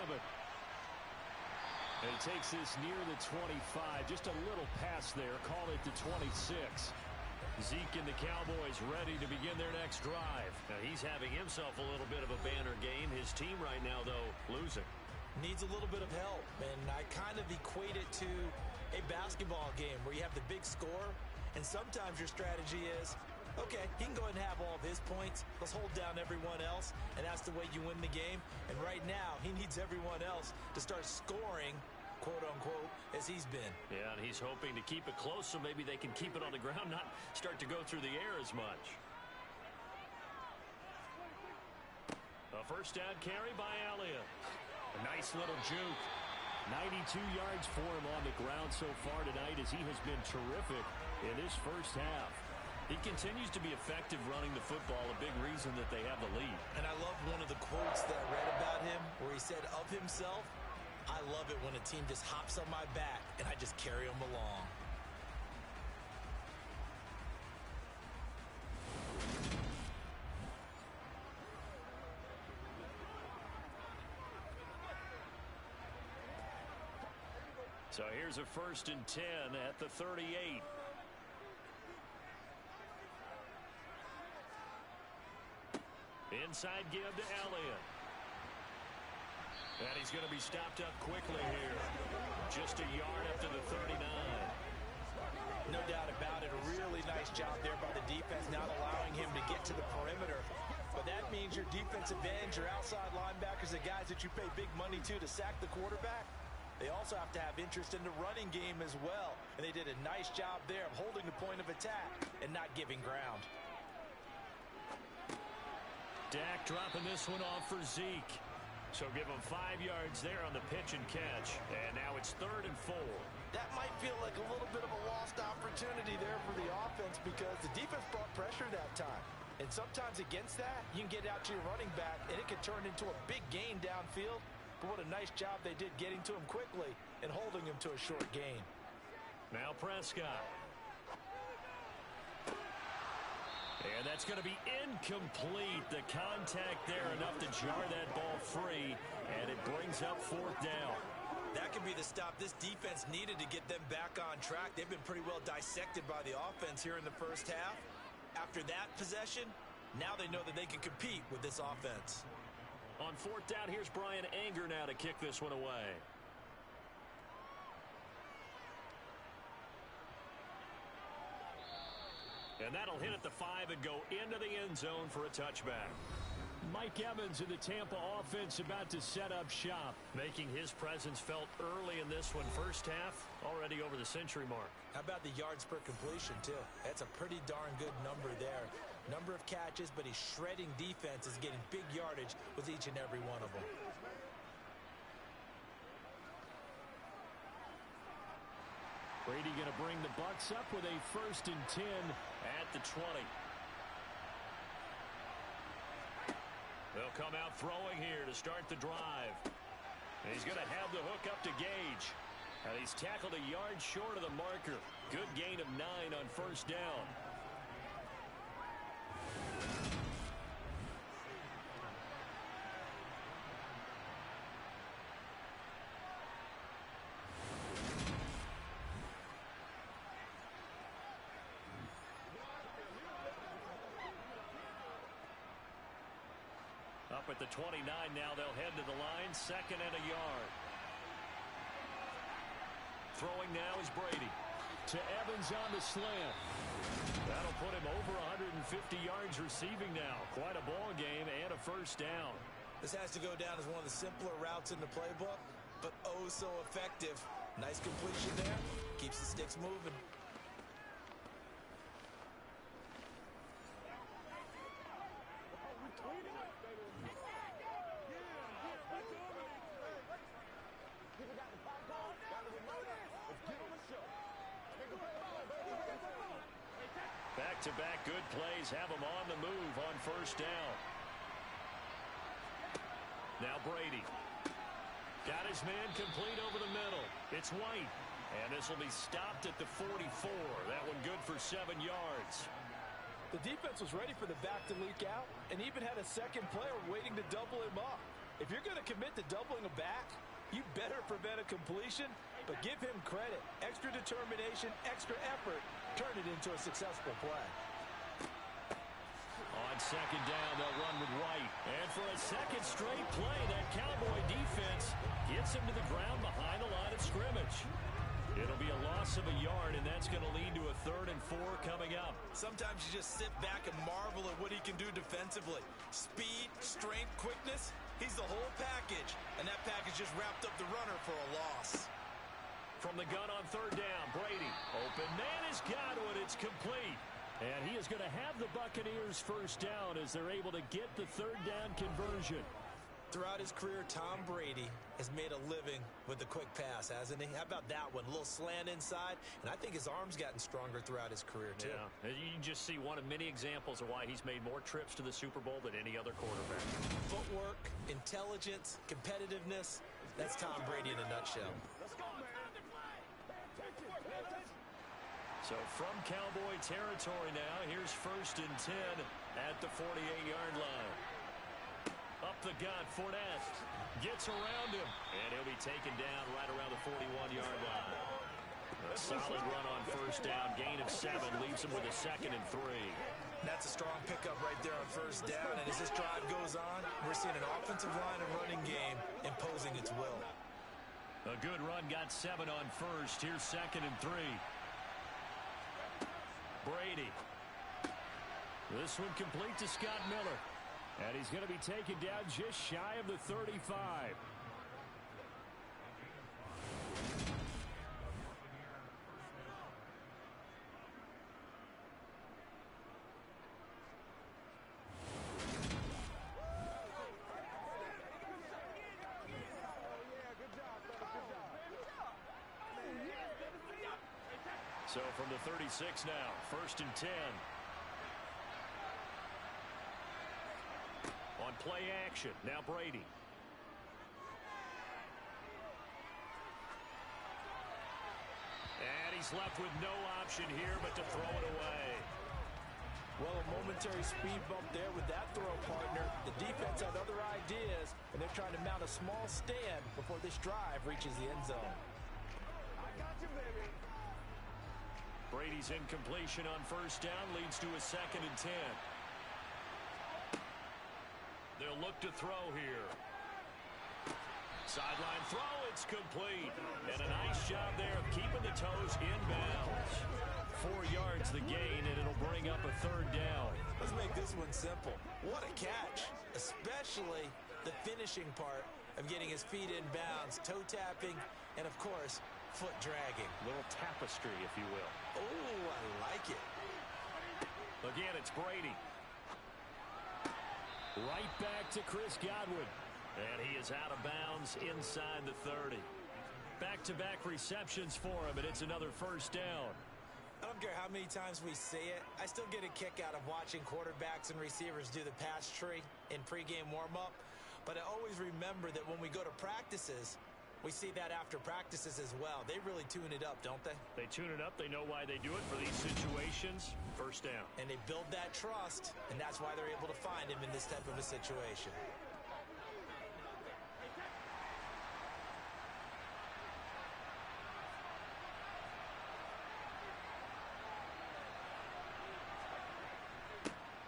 And he takes this near the 25. Just a little pass there. Call it the 26. Zeke and the Cowboys ready to begin their next drive. Now, he's having himself a little bit of a banner game. His team right now, though, losing. Needs a little bit of help, and I kind of equate it to a basketball game where you have the big score, and sometimes your strategy is, okay, he can go ahead and have all of his points. Let's hold down everyone else, and that's the way you win the game. And right now, he needs everyone else to start scoring, quote-unquote, as he's been. Yeah, and he's hoping to keep it close so maybe they can keep it on the ground, not start to go through the air as much. A first down carry by Elliott. A nice little juke. 92 yards for him on the ground so far tonight as he has been terrific in his first half. He continues to be effective running the football, a big reason that they have the lead. And I love one of the quotes that I read about him where he said of himself, I love it when a team just hops on my back and I just carry them along. So here's a 1st and 10 at the 38. Inside give to Elliott. And he's going to be stopped up quickly here. Just a yard up to the 39. No doubt about it. A really nice job there by the defense, not allowing him to get to the perimeter. But that means your defensive ends, your outside linebackers, the guys that you pay big money to sack the quarterback, they also have to have interest in the running game as well. And they did a nice job there of holding the point of attack and not giving ground. Dak dropping this one off for Zeke. So give him 5 yards there on the pitch and catch. And now it's 3rd and 4. That might feel like a little bit of a lost opportunity there for the offense because the defense brought pressure that time. And sometimes against that, you can get out to your running back, and it can turn into a big gain downfield. But what a nice job they did getting to him quickly and holding him to a short gain. Now Prescott. And that's going to be incomplete. The contact there enough to jar that ball free, and it brings up 4th down. That could be the stop this defense needed to get them back on track. They've been pretty well dissected by the offense here in the first half. After that possession, now they know that they can compete with this offense. On 4th down, here's Brian Anger now to kick this one away. And that'll hit at the 5 and go into the end zone for a touchback. Mike Evans of the Tampa offense about to set up shop, making his presence felt early in this one. First half, already over the century mark. How about the yards per completion, too? That's a pretty darn good number there. Number of catches, but he's shredding defenses, getting big yardage with each and every one of them. Brady going to bring the Bucs up with a 1st and 10 at the 20. They'll come out throwing here to start the drive. And he's going to have the hook up to Gage. And he's tackled a yard short of the marker. Good gain of 9 on 1st down. Up at the 29 now, they'll head to the line. 2nd and a yard. Throwing now is Brady. To Evans on the slant. That'll put him over 150 yards receiving now. Quite a ball game and a 1st down. This has to go down as one of the simpler routes in the playbook, but oh so effective. Nice completion there. Keeps the sticks moving. Back-to-back good plays have him on the move on 1st down. Now Brady. Got his man complete over the middle. It's White. And this will be stopped at the 44. That one good for 7 yards. The defense was ready for the back to leak out and even had a second player waiting to double him up. If you're going to commit to doubling a back, you better prevent a completion But give him credit. Extra determination, extra effort, turn it into a successful play. On second down, they'll run with White. And for a second straight play, that Cowboy defense gets him to the ground behind the line of scrimmage. It'll be a loss of a yard, and that's going to lead to a 3rd and 4 coming up. Sometimes you just sit back and marvel at what he can do defensively. Speed, strength, quickness, he's the whole package. And that package just wrapped up the runner for a loss. From the gun on 3rd down, Brady. Open man is Godwin. It's complete. And he is going to have the Buccaneers first down as they're able to get the 3rd down conversion. Throughout his career, Tom Brady has made a living with the quick pass, hasn't he? How about that one? A little slant inside, and I think his arm's gotten stronger throughout his career, too. Yeah, you can just see one of many examples of why he's made more trips to the Super Bowl than any other quarterback. Footwork, intelligence, competitiveness, that's Tom Brady in a nutshell. So from Cowboy territory now, here's 1st and 10 at the 48-yard line. Up the gut, Fournette gets around him, and he'll be taken down right around the 41-yard line. A solid run on 1st down, gain of 7, leaves him with a 2nd and 3. That's a strong pickup right there on 1st down, and as this drive goes on, we're seeing an offensive line and running game imposing its will. A good run, got 7 on 1st. Here's 2nd and 3. Brady. This one complete to Scott Miller. And he's going to be taken down just shy of the 35. So from the 36 now, 1st and 10. On play action, now Brady. And he's left with no option here but to throw it away. Well, a momentary speed bump there with that throw partner. The defense had other ideas, and they're trying to mount a small stand before this drive reaches the end zone. I got you, baby. Brady's incompletion on 1st down leads to a 2nd and 10. They'll look to throw here. Sideline throw, it's complete. And a nice job there of keeping the toes inbounds. 4 yards the gain, and it'll bring up a 3rd down. Let's make this one simple. What a catch, especially the finishing part of getting his feet in bounds, toe tapping, and of course, foot dragging. A little tapestry, if you will. Oh, I like it. Again, it's Brady. Right back to Chris Godwin. And he is out of bounds inside the 30. Back-to-back receptions for him, and it's another 1st down. I don't care how many times we say it. I still get a kick out of watching quarterbacks and receivers do the pass tree in pregame warm-up. But I always remember that when we go to practices, we see that after practices as well. They really tune it up, don't they? They tune it up. They know why they do it for these situations. 1st down. And they build that trust, and that's why they're able to find him in this type of a situation.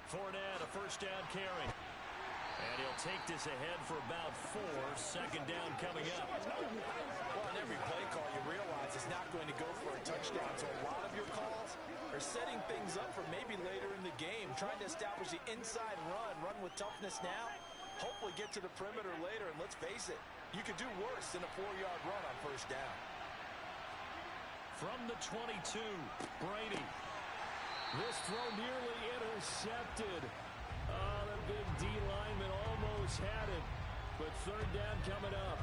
Fournette, a 1st down carry. And he'll take this ahead for about 4. 2nd down coming up. Well, on every play call, you realize it's not going to go for a touchdown. So a lot of your calls are setting things up for maybe later in the game, trying to establish the inside run with toughness now, hopefully get to the perimeter later. And let's face it, you could do worse than a 4-yard run on 1st down. From the 22, Brady. This throw nearly intercepted. Oh, the big D lineman almost had it. But 3rd down coming up.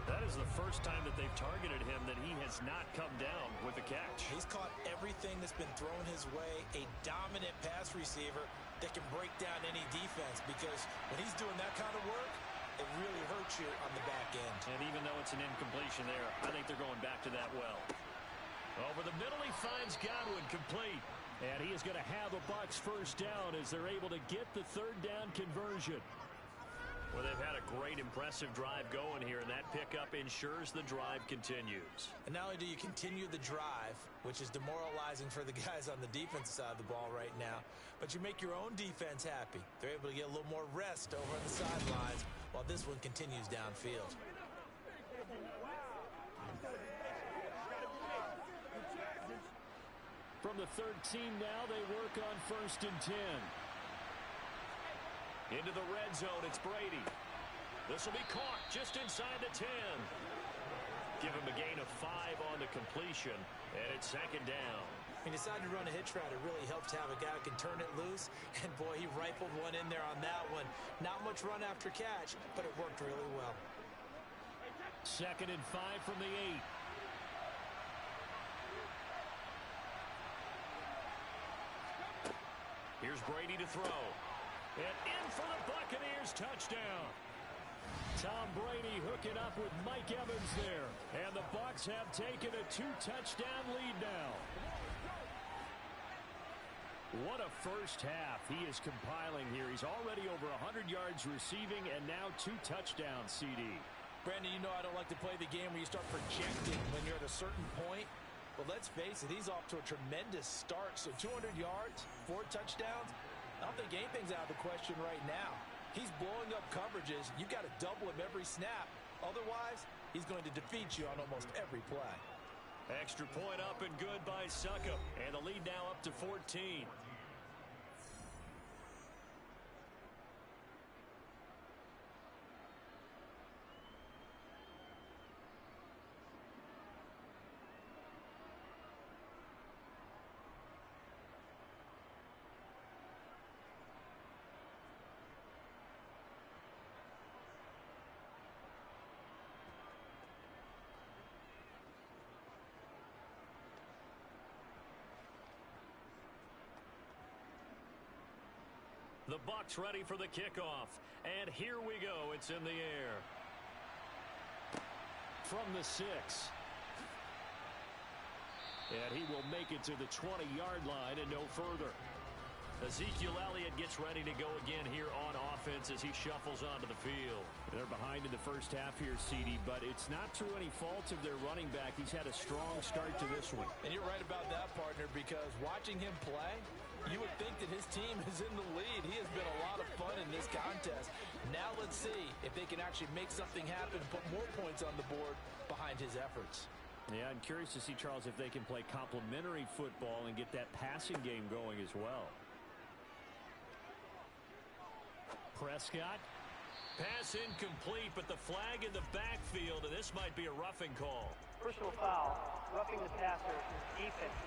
That is the first time that they've targeted him that he has not come down with a catch. He's caught everything that's been thrown his way. A dominant pass receiver that can break down any defense, because when he's doing that kind of work, it really hurts you on the back end. And even though it's an incompletion there, I think they're going back to that well. Over the middle, he finds Godwin complete. And he is going to have a Bucs 1st down as they're able to get the 3rd down conversion. Well, they've had a great, impressive drive going here, and that pickup ensures the drive continues. And not only do you continue the drive, which is demoralizing for the guys on the defensive side of the ball right now, but you make your own defense happy. They're able to get a little more rest over on the sidelines while this one continues downfield. From the 13 now, they work on 1st and 10. Into the red zone, it's Brady. This will be caught just inside the 10. Give him a gain of 5 on the completion, and it's 2nd down. He decided to run a hitch route. It really helps to have a guy who can turn it loose, and boy, he rifled one in there on that one. Not much run after catch, but it worked really well. 2nd and 5 from the 8. Here's Brady to throw. And in for the Buccaneers, touchdown. Tom Brady hooking up with Mike Evans there. And the Bucs have taken a 2-touchdown lead now. What a first half he is compiling here. He's already over 100 yards receiving and now 2 touchdowns, CD. Brandon, you know I don't like to play the game where you start projecting when you're at a certain point. But let's face it, he's off to a tremendous start. So 200 yards, 4 touchdowns. I don't think anything's out of the question right now. He's blowing up coverages. You've got to double him every snap. Otherwise, he's going to defeat you on almost every play. Extra point up and good by Suckup. And the lead now up to 14. The Bucs ready for the kickoff. And here we go. It's in the air. From the 6. And he will make it to the 20-yard line and no further. Ezekiel Elliott gets ready to go again here on offense as he shuffles onto the field. They're behind in the first half here, CD, but it's not through any fault of their running back. He's had a strong start to this one. And you're right about that, partner, because watching him play, you would think that his team is in the lead. He has been a lot of fun in this contest. Now let's see if they can actually make something happen, put more points on the board behind his efforts. Yeah, I'm curious to see, Charles, if they can play complementary football and get that passing game going as well. Prescott. Pass incomplete, but the flag in the backfield, and this might be a roughing call. Personal foul, roughing the passer, defense.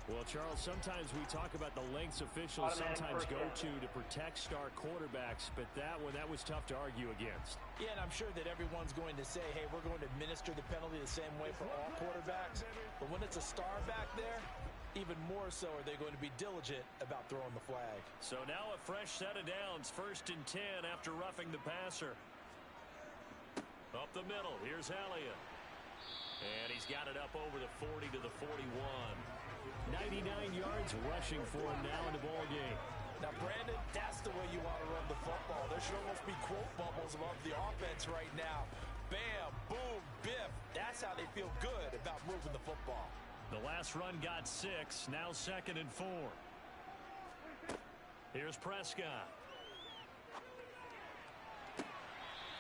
Well, Charles, sometimes we talk about the lengths officials sometimes go to protect star quarterbacks, but that was tough to argue against. Yeah, and I'm sure that everyone's going to say, hey, we're going to administer the penalty the same way for all quarterbacks. But when it's a star back there, even more so are they going to be diligent about throwing the flag. So now a fresh set of downs, 1st and 10 after roughing the passer. Up the middle, here's Elliott. And he's got it up over the 40 to the 41. 99 yards rushing for him now in the ball game. Now, Brandon, that's the way you want to run the football. There should almost be quote bubbles above the offense right now. Bam, boom, biff. That's how they feel good about moving the football. The last run got 6, now 2nd and 4. Here's Prescott.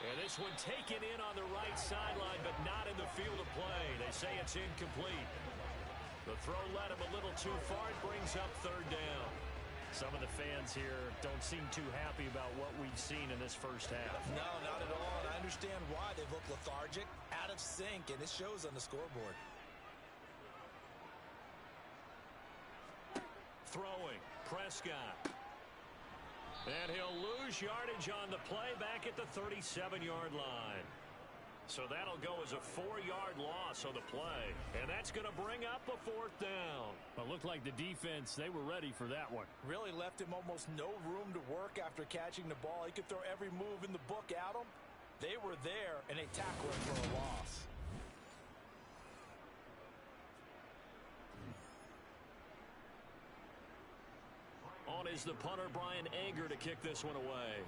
And this one taken in on the right sideline, but not in the field of play. They say it's incomplete. The throw led him a little too far. It brings up 3rd down. Some of the fans here don't seem too happy about what we've seen in this first half. No, not at all. And I understand why. They've looked lethargic, out of sync, and it shows on the scoreboard. Throwing, Prescott. And he'll lose yardage on the play back at the 37-yard line. So that'll go as a 4-yard loss on the play. And that's going to bring up a 4th down. Well, it looked like the defense, they were ready for that one. Really left him almost no room to work after catching the ball. He could throw every move in the book at him. They were there, and they tackled him for a loss. On is the punter, Brian Anger, to kick this one away.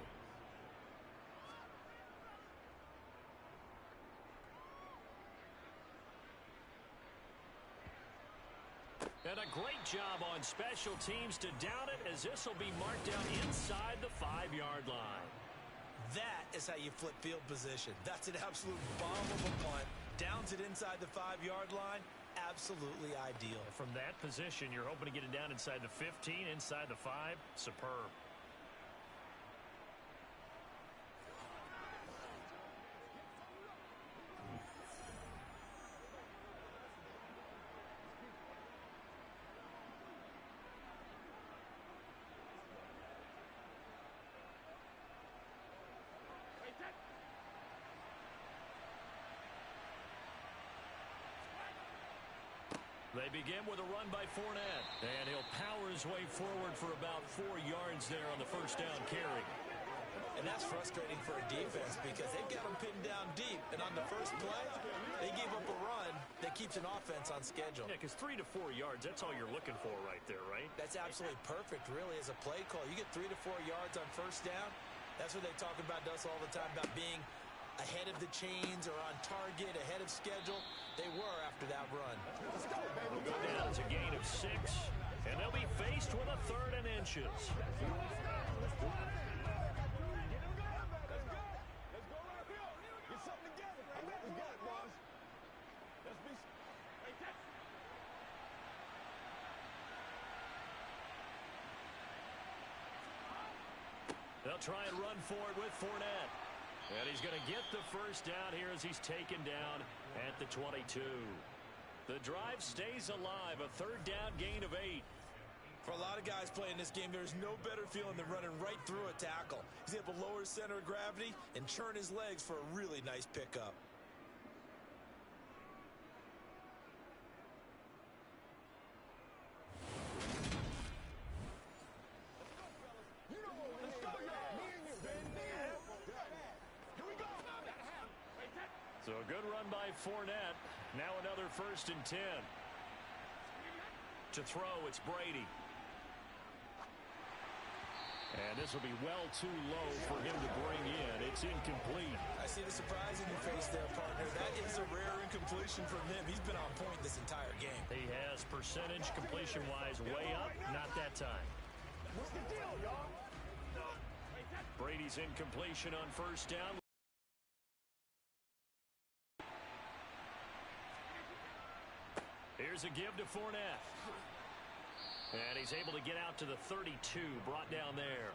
And a great job on special teams to down it, as this will be marked down inside the 5-yard line. That is how you flip field position. That's an absolute bomb of a punt. Downs it inside the 5-yard line. Absolutely ideal. From that position, you're hoping to get it down inside the 15, inside the 5. Superb. They begin with a run by Fournette, and he'll power his way forward for about 4 yards there on the first down carry. And that's frustrating for a defense because they've got them pinned down deep. And on the first play, they gave up a run that keeps an offense on schedule. Yeah, because 3 to 4 yards, that's all you're looking for right there, right? That's absolutely perfect, really, as a play call. You get 3 to 4 yards on first down. That's what they talk about us all the time, about being ahead of the chains or on target, ahead of schedule. They were after that run. Will go down as a gain of 6, and they'll be faced with a 3rd and inches. They'll try and run for it with Fournette. And he's going to get the first down here as he's taken down at the 22. The drive stays alive, a 3rd down gain of 8. For a lot of guys playing this game, there's no better feeling than running right through a tackle. He's able to lower his center of gravity and churn his legs for a really nice pickup. So a good run by Fournette. Now another 1st and 10. To throw, it's Brady. And this will be well too low for him to bring in. It's incomplete. I see the surprise in your face there, partner. That is a rare incompletion from him. He's been on point this entire game. He has percentage completion-wise way up. Not that time. What's the deal, y'all? Brady's incompletion on first down. Here's a give to Fournette. And he's able to get out to the 32, brought down there.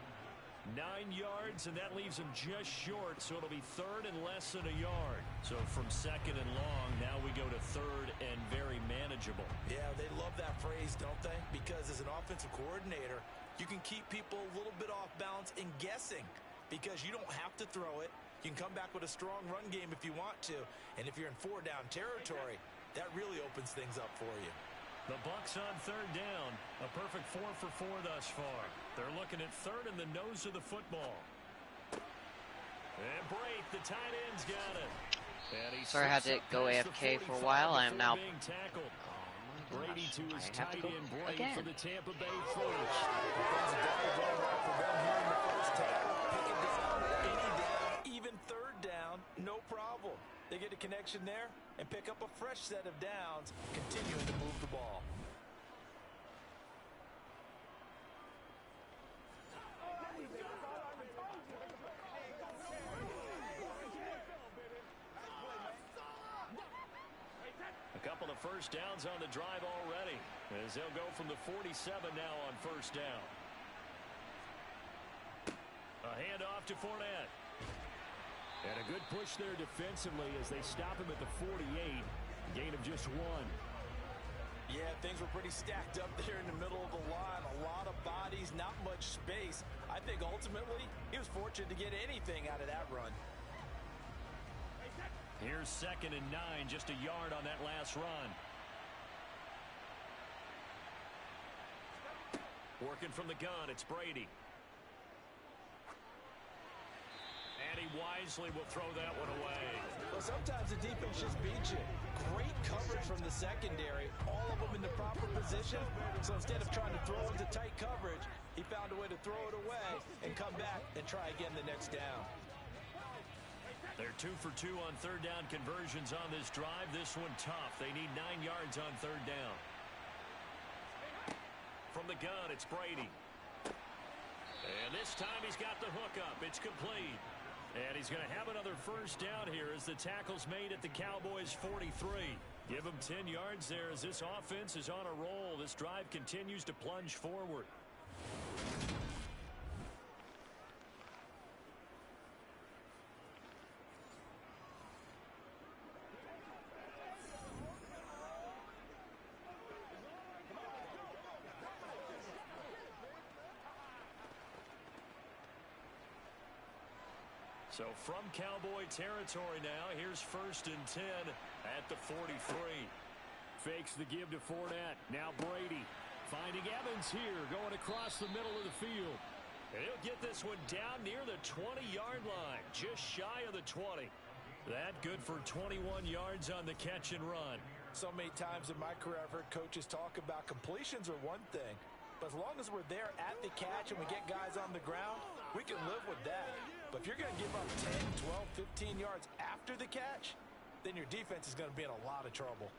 9 yards, and that leaves him just short, so it'll be 3rd and less than a yard. So from 2nd and long, now we go to 3rd and very manageable. Yeah, they love that phrase, don't they? Because as an offensive coordinator, you can keep people a little bit off balance and guessing because you don't have to throw it. You can come back with a strong run game if you want to. And if you're in 4-down territory, that really opens things up for you. The Bucs on 3rd down. A perfect 4 for 4 thus far. They're looking at 3rd and the nose of the football. And Brate, the tight end's got it. And he Sorry, I had to go AFK for a while. I am now. Being tackled. Oh my Brady gosh. to his I have to tight go end Brate again. for the Tampa Bay Defensive first. guard going right for them here in the first tackle. Pick it down, any down, even 3rd down, no problem. They get a connection there and pick up a fresh set of downs, continuing to move the ball. A couple of first downs on the drive already, as they'll go from the 47 now on first down. A handoff to Fournette. And a good push there defensively as they stop him at the 48. Gain of just 1. Yeah, things were pretty stacked up there in the middle of the line. A lot of bodies, not much space. I think ultimately he was fortunate to get anything out of that run. Here's 2nd and 9, just a yard on that last run. Working from the gun, it's Brady. And he wisely will throw that one away. Well, sometimes the defense just beats you. Great coverage from the secondary, all of them in the proper position. So instead of trying to throw into tight coverage, he found a way to throw it away and come back and try again the next down. They're 2 for 2 on third down conversions on this drive. This one tough. They need 9 yards on third down. From the gun, it's Brady. And this time he's got the hook up. It's complete. And he's going to have another first down here as the tackle's made at the Cowboys' 43. Give him 10 yards there as this offense is on a roll. This drive continues to plunge forward. So from Cowboy territory now, here's 1st and 10 at the 43. Fakes the give to Fournette. Now Brady finding Evans here, going across the middle of the field. And he'll get this one down near the 20-yard line, just shy of the 20. That good for 21 yards on the catch and run. So many times in my career I've heard coaches talk about completions are one thing, but as long as we're there at the catch and we get guys on the ground, we can live with that. But if you're going to give up 10, 12, 15 yards after the catch, then your defense is going to be in a lot of trouble.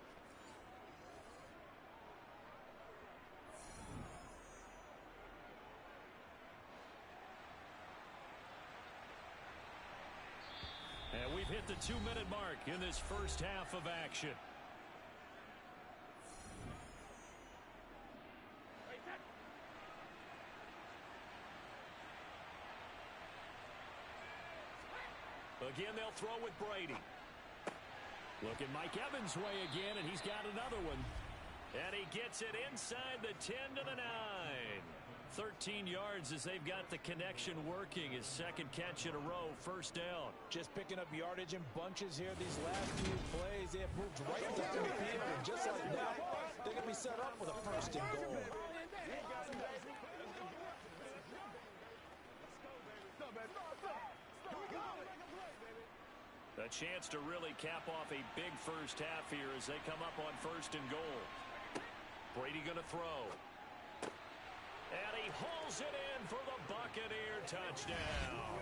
And we've hit the 2-minute mark in this first half of action. Again, they'll throw with Brady. Looking Mike Evans' way again, and he's got another one. And he gets it inside the 10 to the 9. 13 yards as they've got the connection working. His second catch in a row, first down. Just picking up yardage in bunches here these last few plays. They have moved right down the field, and just like that, they're going to be set up with a 1st and goal. A chance to really cap off a big first half here as they come up on 1st and goal. Brady going to throw. And he hauls it in for the Buccaneer touchdown.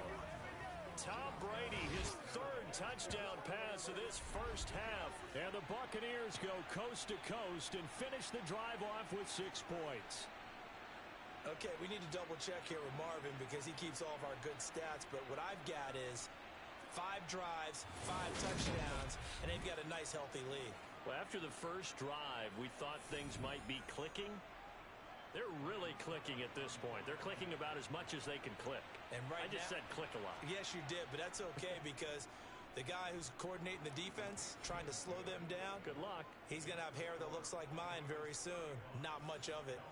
Tom Brady, his 3rd touchdown pass of this first half. And the Buccaneers go coast to coast and finish the drive off with 6 points. Okay, we need to double check here with Marvin because he keeps all of our good stats. But what I've got is 5 drives, 5 touchdowns, and they've got a nice, healthy lead. Well, after the first drive, we thought things might be clicking. They're really clicking at this point. They're clicking about as much as they can click. And right I just said click a lot. Yes, you did, but that's okay because the guy who's coordinating the defense, trying to slow them down, good luck. He's going to have hair that looks like mine very soon. Not much of it.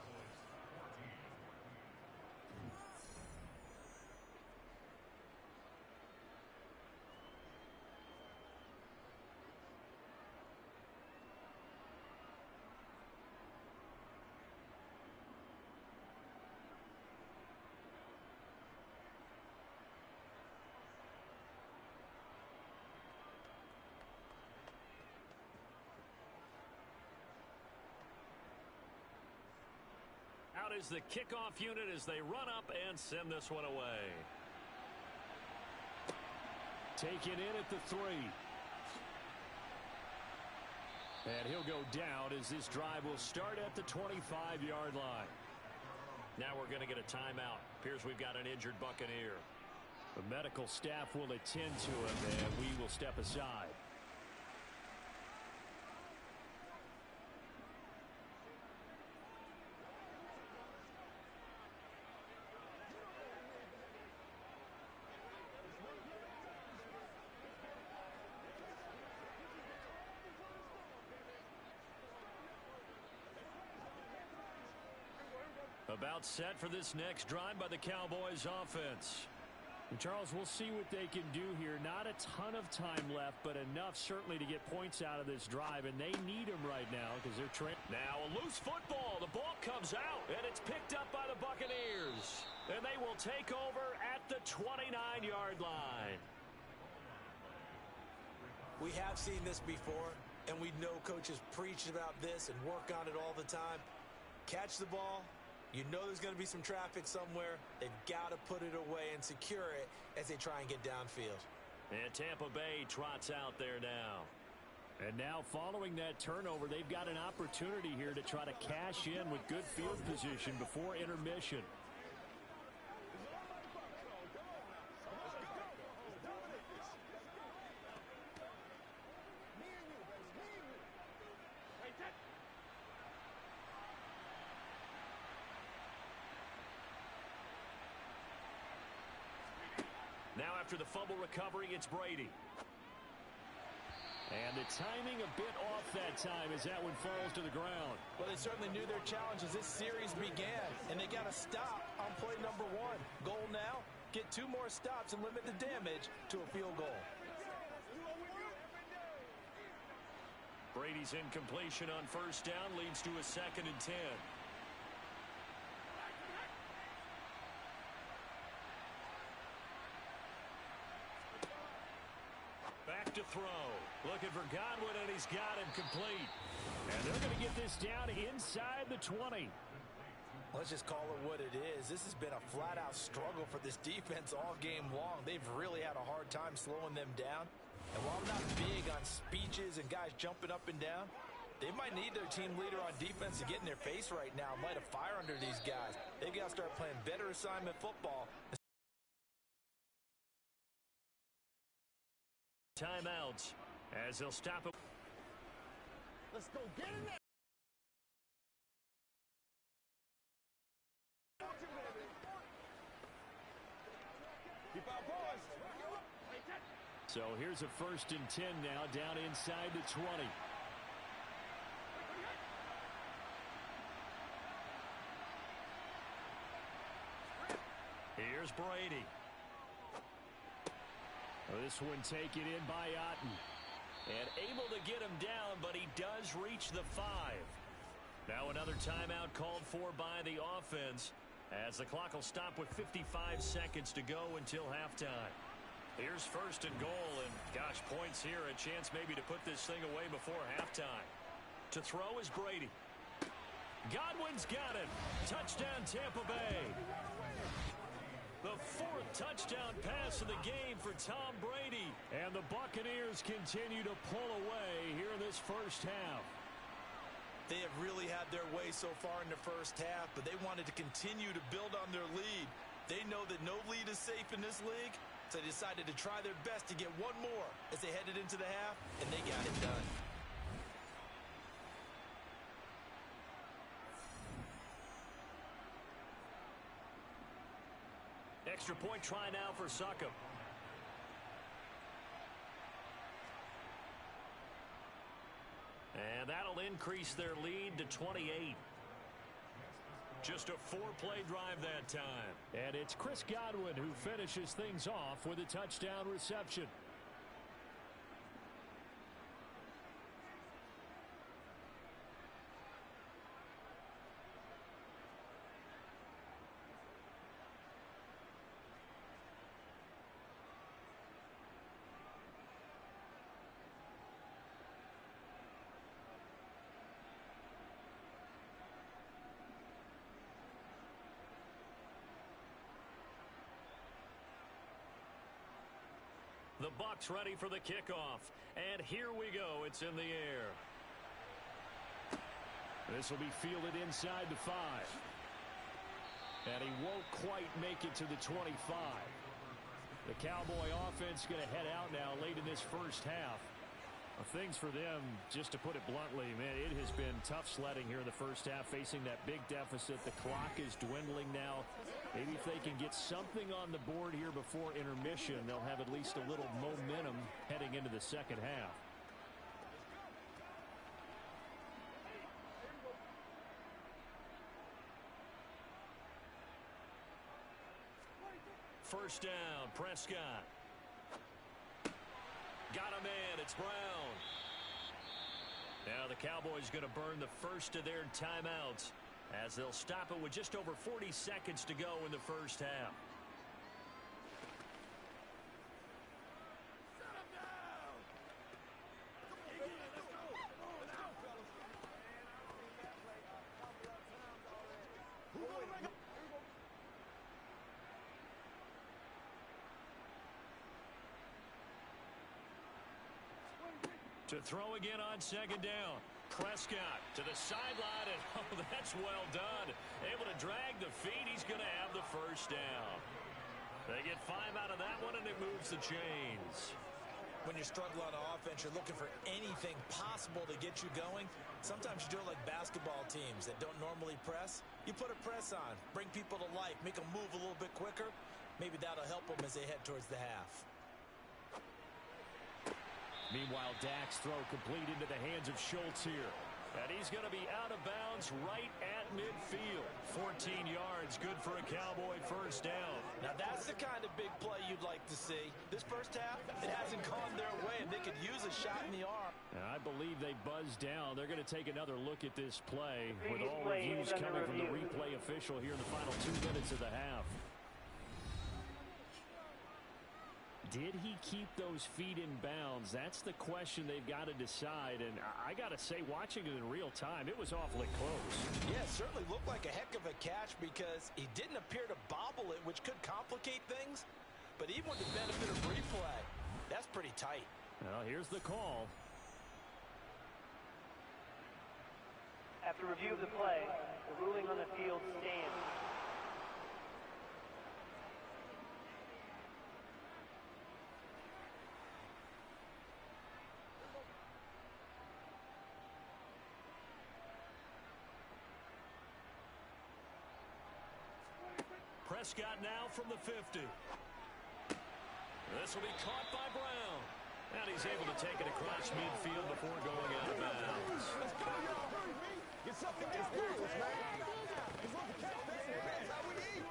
Out is the kickoff unit as they run up and send this one away. Taken in at the 3. And he'll go down as this drive will start at the 25-yard line. Now we're going to get a timeout. Appears we've got an injured Buccaneer. The medical staff will attend to him, and we will step aside. About set for this next drive by the Cowboys offense. And Charles, we'll see what they can do here. Not a ton of time left, but enough certainly to get points out of this drive, and they need them right now because they're trailing. Now a loose football. The ball comes out, and it's picked up by the Buccaneers. And they will take over at the 29-yard line. We have seen this before. And we know coaches preach about this and work on it all the time. Catch the ball. You know there's going to be some traffic somewhere. They've got to put it away and secure it as they try and get downfield. And Tampa Bay trots out there now. And now following that turnover, they've got an opportunity here to try to cash in with good field position before intermission. Now after the fumble recovery, it's Brady. And the timing a bit off that time as that one falls to the ground. Well, they certainly knew their challenge as this series began, and they got to stop on play number 1. Goal now, get 2 more stops and limit the damage to a field goal. Brady's incompletion on first down leads to a 2nd and 10. Back to throw. Looking for Godwin, and he's got him complete. And they're going to get this down inside the 20. Let's just call it what it is. This has been a flat-out struggle for this defense all game long. They've really had a hard time slowing them down. And while I'm not big on speeches and guys jumping up and down, they might need their team leader on defense to get in their face right now and light a fire under these guys. They've got to start playing better assignment football. Timeouts as they'll stop it. Let's go get in there. Keep our boys. So here's a 1st and 10 now down inside the 20. Here's Brady. This one taken in by Otten. And able to get him down, but he does reach the 5. Now another timeout called for by the offense as the clock will stop with 55 seconds to go until halftime. Here's 1st and goal, and gosh, points here, a chance maybe to put this thing away before halftime. To throw is Brady. Godwin's got it. Touchdown Tampa Bay. The 4th touchdown pass of the game for Tom Brady. And the Buccaneers continue to pull away here in this first half. They have really had their way so far in the first half, but they wanted to continue to build on their lead. They know that no lead is safe in this league, so they decided to try their best to get one more as they headed into the half, and they got it done. Extra point try now for Succop. And that'll increase their lead to 28. Just a 4-play drive that time. And it's Chris Godwin who finishes things off with a touchdown reception. The Bucs ready for the kickoff. And here we go. It's in the air. This will be fielded inside the 5. And he won't quite make it to the 25. The Cowboy offense going to head out now late in this first half. Things for them, just to put it bluntly, man, it has been tough sledding here in the first half, facing that big deficit. The clock is dwindling now. Maybe if they can get something on the board here before intermission, they'll have at least a little momentum heading into the second half. First down, Prescott. Got him in. It's Brown. Now the Cowboys going to burn the first of their timeouts as they'll stop it with just over 40 seconds to go in the first half. To throw again on second down. Prescott to the sideline, and oh, that's well done. Able to drag the feet. He's going to have the first down. They get 5 out of that one, and it moves the chains. When you're struggling on offense, you're looking for anything possible to get you going. Sometimes you do it like basketball teams that don't normally press. You put a press on, bring people to life, make them move a little bit quicker. Maybe that'll help them as they head towards the half. Meanwhile, Dak's throw complete into the hands of Schultz here. And he's going to be out of bounds right at midfield. 14 yards, good for a Cowboy first down. Now that's the kind of big play you'd like to see. This first half, it hasn't gone their way, and they could use a shot in the arm. And I believe they buzzed down. They're going to take another look at this play with all reviews coming from the replay official here in the final 2 minutes of the half. Did he keep those feet in bounds? That's the question they've got to decide. And I got to say, watching it in real time, it was awfully close. Yeah, it certainly looked like a heck of a catch because he didn't appear to bobble it, which could complicate things. But even with the benefit of replay, that's pretty tight. Well, here's the call. After review of the play, the ruling on the field stands. Prescott now from the 50. This will be caught by Brown. And he's able to take it across midfield before going out of bounds. Let's go, y'all. Get something experience, man. That's how we eat.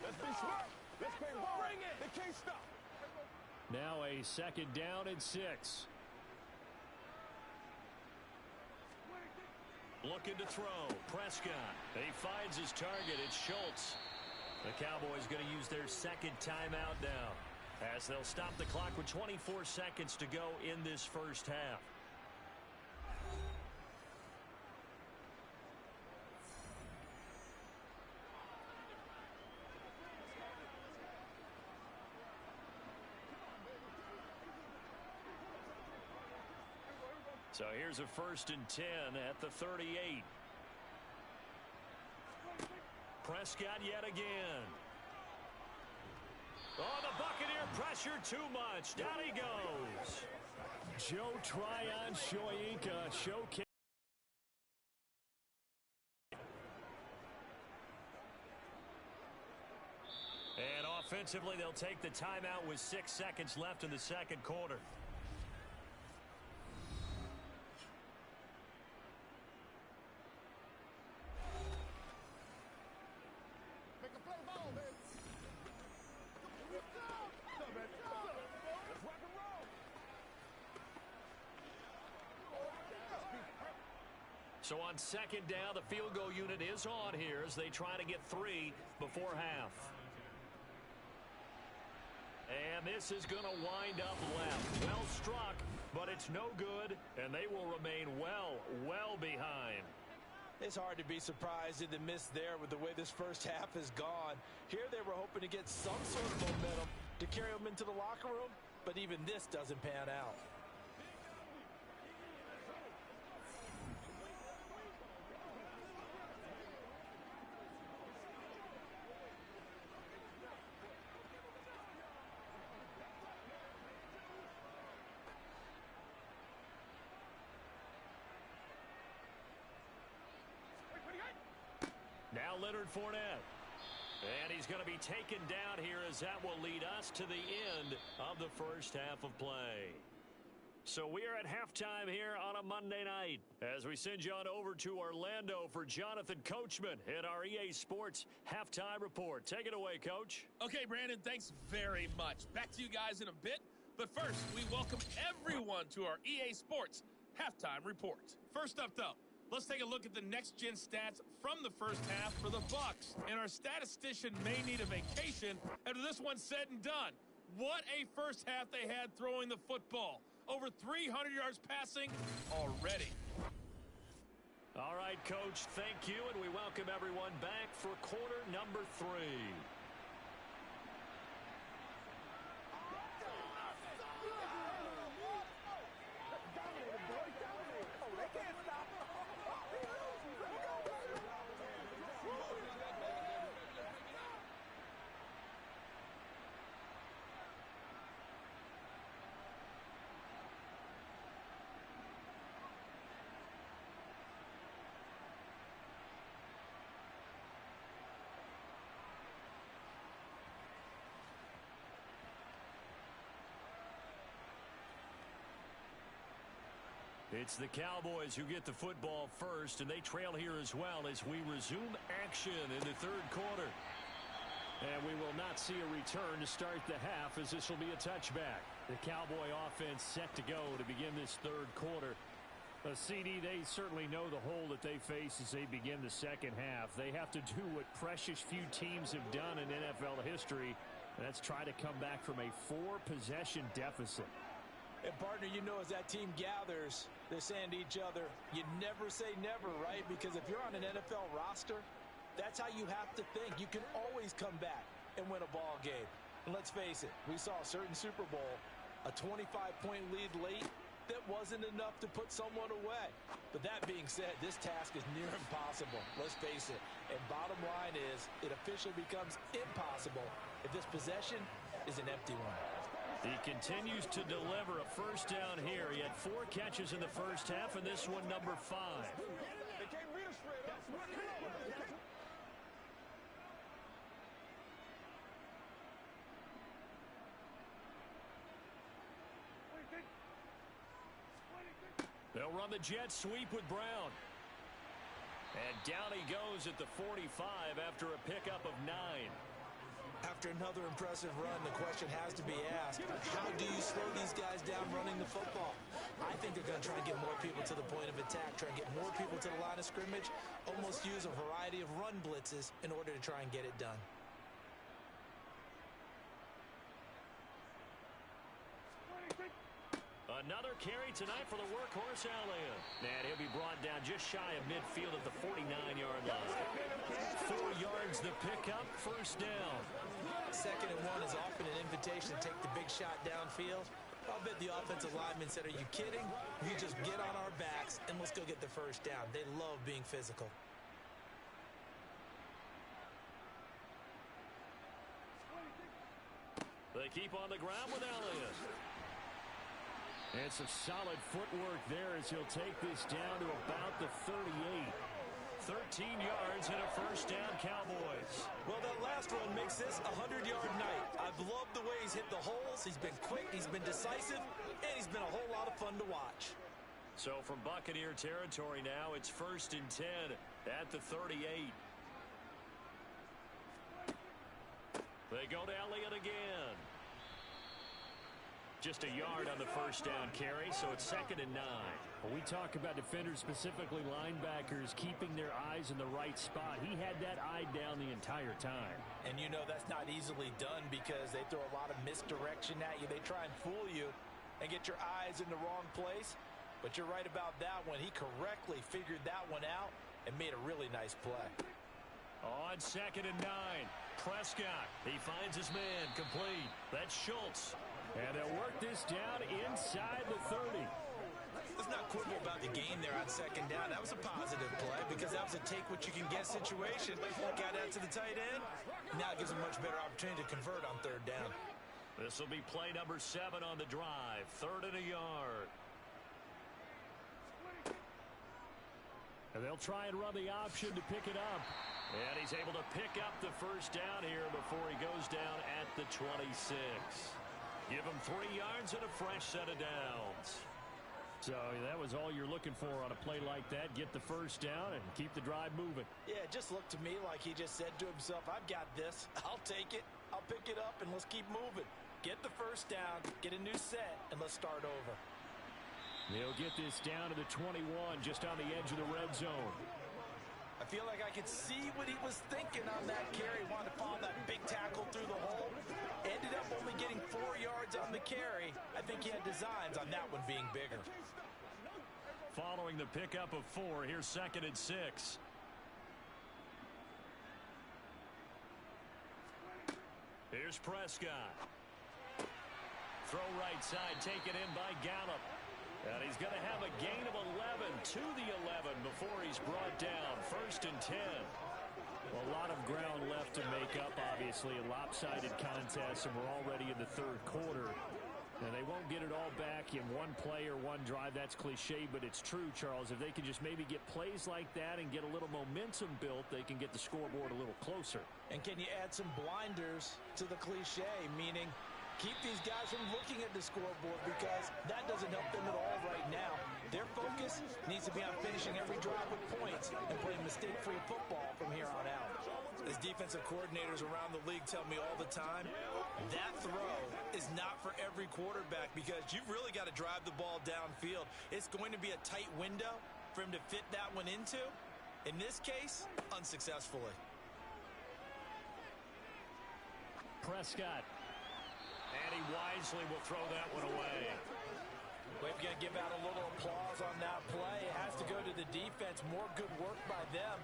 Let's be smart. Let's play ball. Bring it. They can't stop. Now a second down and 6. Looking to throw. Prescott. He finds his target. It's Schultz. The Cowboys going to use their second timeout now, as they'll stop the clock with 24 seconds to go in this first half. So here's a 1st and 10 at the 38. Prescott yet again. Oh, the Buccaneer pressure too much. Down he goes. Joe Tryon Shoyinka showcase. And offensively, they'll take the timeout with 6 seconds left in the second quarter. So on second down, the field goal unit is on here as they try to get 3 before half. And this is going to wind up left. Well struck, but it's no good, and they will remain well behind. It's hard to be surprised at the miss there with the way this first half has gone. Here they were hoping to get some sort of momentum to carry them into the locker room, but even this doesn't pan out. Now Leonard Fournette. And he's going to be taken down here as that will lead us to the end of the first half of play. So we are at halftime here on a Monday night as we send you on over to Orlando for Jonathan Coachman in our EA Sports Halftime Report. Take it away, Coach. Okay, Brandon, thanks very much. Back to you guys in a bit. But first, we welcome everyone to our EA Sports Halftime Report. First up, though, let's take a look at the next-gen stats from the first half for the Bucs. And our statistician may need a vacation after this one's said and done. What a first half they had throwing the football. Over 300 yards passing already. All right, Coach, thank you, and we welcome everyone back for quarter number 3. It's the Cowboys who get the football first, and they trail here as well as we resume action in the third quarter. And we will not see a return to start the half, as this will be a touchback. The Cowboy offense set to go to begin this third quarter. CD, they certainly know the hole that they face as they begin the second half. They have to do what precious few teams have done in NFL history, and that's try to come back from a 4-possession deficit. And, partner, you know, as that team gathers, they're saying to each other, you never say never, right? Because if you're on an NFL roster, that's how you have to think. You can always come back and win a ball game. And let's face it, we saw a certain Super Bowl, a 25-point lead late, that wasn't enough to put someone away. But that being said, this task is near impossible. Let's face it. And bottom line is, it officially becomes impossible if this possession is an empty one. He continues to deliver a first down here. He had 4 catches in the first half, and this one number 5. They can't beat us straight up. They'll run the jet sweep with Brown. And down he goes at the 45 after a pickup of 9. After another impressive run, the question has to be asked, how do you slow these guys down running the football? I think they're going to try and get more people to the point of attack, try and get more people to the line of scrimmage, almost use a variety of run blitzes in order to try and get it done. Another carry tonight for the workhorse Elliott. And he'll be brought down just shy of midfield at the 49-yard line. 4 yards the pickup, first down. 2nd and 1 is often an invitation to take the big shot downfield. I'll bet the offensive lineman said, are you kidding? You just get on our backs and let's go get the first down. They love being physical. They keep on the ground with Elliott. And some solid footwork there as he'll take this down to about the 38. 13 yards and a first down, Cowboys. Well, that last run makes this a 100-yard night. I've loved the way he's hit the holes. He's been quick, he's been decisive, and he's been a whole lot of fun to watch. So from Buccaneer territory now, it's 1st and 10 at the 38. They go to Elliott again. Just a yard on the first down carry, so it's 2nd and 9. When we talk about defenders, specifically linebackers, keeping their eyes in the right spot, he had that eye down the entire time. And you know that's not easily done because they throw a lot of misdirection at you. They try and fool you and get your eyes in the wrong place. But you're right about that one. He correctly figured that one out and made a really nice play. On 2nd and 9, Prescott, he finds his man, complete. That's Schultz. And they'll work this down inside the 30. Let's not quibble about the game there on 2nd down. That was a positive play because that was a take-what-you-can-get situation. Got out to the tight end. Now it gives him a much better opportunity to convert on 3rd down. This will be play number 7 on the drive. 3rd and a yard. And they'll try and run the option to pick it up. And he's able to pick up the first down here before he goes down at the 26. Give him 3 yards and a fresh set of downs. So that was all you're looking for on a play like that. Get the first down and keep the drive moving. Yeah, it just looked to me like he just said to himself, I've got this. I'll take it. I'll pick it up, and let's keep moving. Get the first down, get a new set, and let's start over. They'll get this down to the 21, just on the edge of the red zone. I feel like I could see what he was thinking on that carry. Wanted to follow that big tackle through the hole. Ended up only getting 4 yards on the carry. I think he had designs on that one being bigger. Following the pickup of 4, here's 2nd and 6. Here's Prescott. Throw right side, taken in by Gallup. And he's going to have a gain of 11 to the 11 before he's brought down. 1st and 10. A lot of ground left to make up, obviously. A lopsided contest, and we're already in the 3rd quarter. And they won't get it all back in one play or one drive. That's cliche, but it's true, Charles. If they can just maybe get plays like that and get a little momentum built, they can get the scoreboard a little closer. And can you add some blinders to the cliche, meaning keep these guys from looking at the scoreboard because that doesn't help them at all right now. Their focus needs to be on finishing every drive with points and playing mistake-free football from here on out. As defensive coordinators around the league tell me all the time, that throw is not for every quarterback because you've really got to drive the ball downfield. It's going to be a tight window for him to fit that one into. In this case, unsuccessfully. Prescott. And he wisely will throw that one away. We've got to give out a little applause on that play. It has to go to the defense. More good work by them.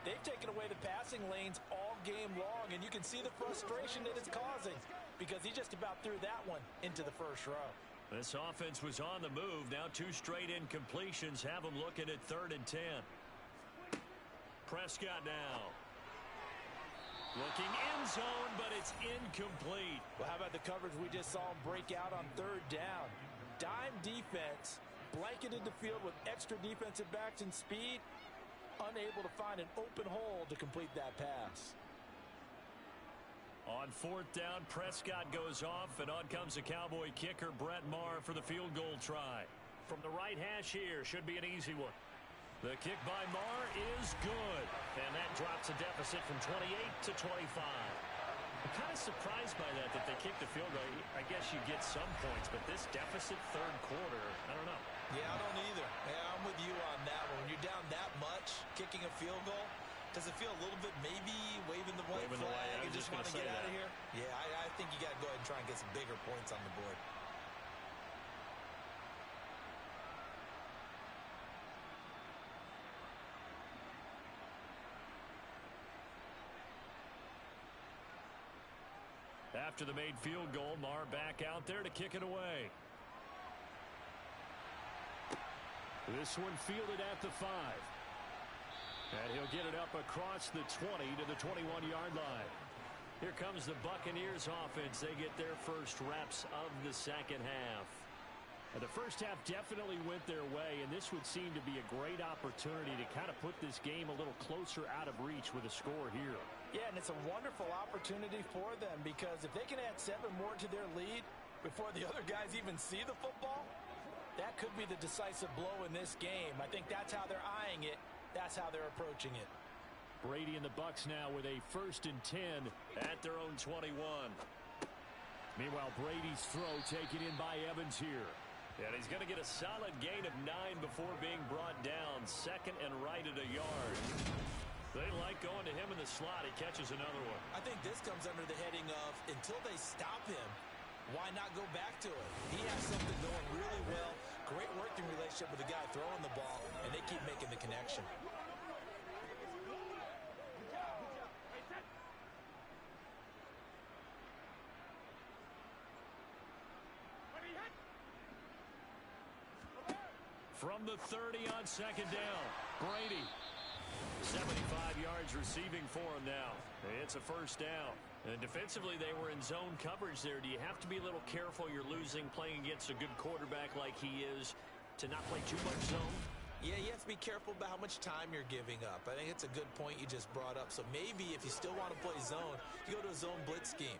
They've taken away the passing lanes all game long, and you can see the frustration that it's causing because he just about threw that one into the first row. This offense was on the move. Now 2 straight incompletions have them looking at 3rd and 10. Prescott now. Looking end zone, but it's incomplete. Well, how about the coverage we just saw him break out on 3rd down? Dime defense, blanketed the field with extra defensive backs and speed, unable to find an open hole to complete that pass. On 4th down, Prescott goes off, and on comes the Cowboy kicker, Brett Maher, for the field goal try. From the right hash here, should be an easy one. The kick by Maher is good, and that drops a deficit from 28 to 25. I'm kind of surprised by that they kicked the field goal. I guess you get some points, but this deficit 3rd quarter, I don't know. Yeah, I don't either. Yeah, I'm with you on that one. When you're down that much, kicking a field goal, does it feel a little bit maybe waving the white flag and just want to get out of here? Yeah, I think you got to go ahead and try and get some bigger points on the board. After the made field goal, Maher back out there to kick it away. This one fielded at the 5. And he'll get it up across the 20 to the 21-yard line. Here comes the Buccaneers offense. They get their first reps of the second half. The first half definitely went their way, and this would seem to be a great opportunity to kind of put this game a little closer out of reach with a score here. Yeah, and it's a wonderful opportunity for them because if they can add 7 more to their lead before the other guys even see the football, that could be the decisive blow in this game. I think that's how they're eyeing it. That's how they're approaching it. Brady and the Bucs now with a 1st and 10 at their own 21. Meanwhile, Brady's throw taken in by Evans here. And he's going to get a solid gain of 9 before being brought down. 2nd and right at a yard. They like going to him in the slot. He catches another one. I think this comes under the heading of until they stop him, why not go back to it? He has something going really well. Great working relationship with the guy throwing the ball, and they keep making the connection. From the 30 on 2nd down, Brady. 75 yards receiving for him now. It's a 1st down. And defensively, they were in zone coverage there. Do you have to be a little careful? You're losing, playing against a good quarterback like he is, to not play too much zone? Yeah, you have to be careful about how much time you're giving up. I think it's a good point you just brought up. So maybe if you still want to play zone, you go to a zone blitz scheme.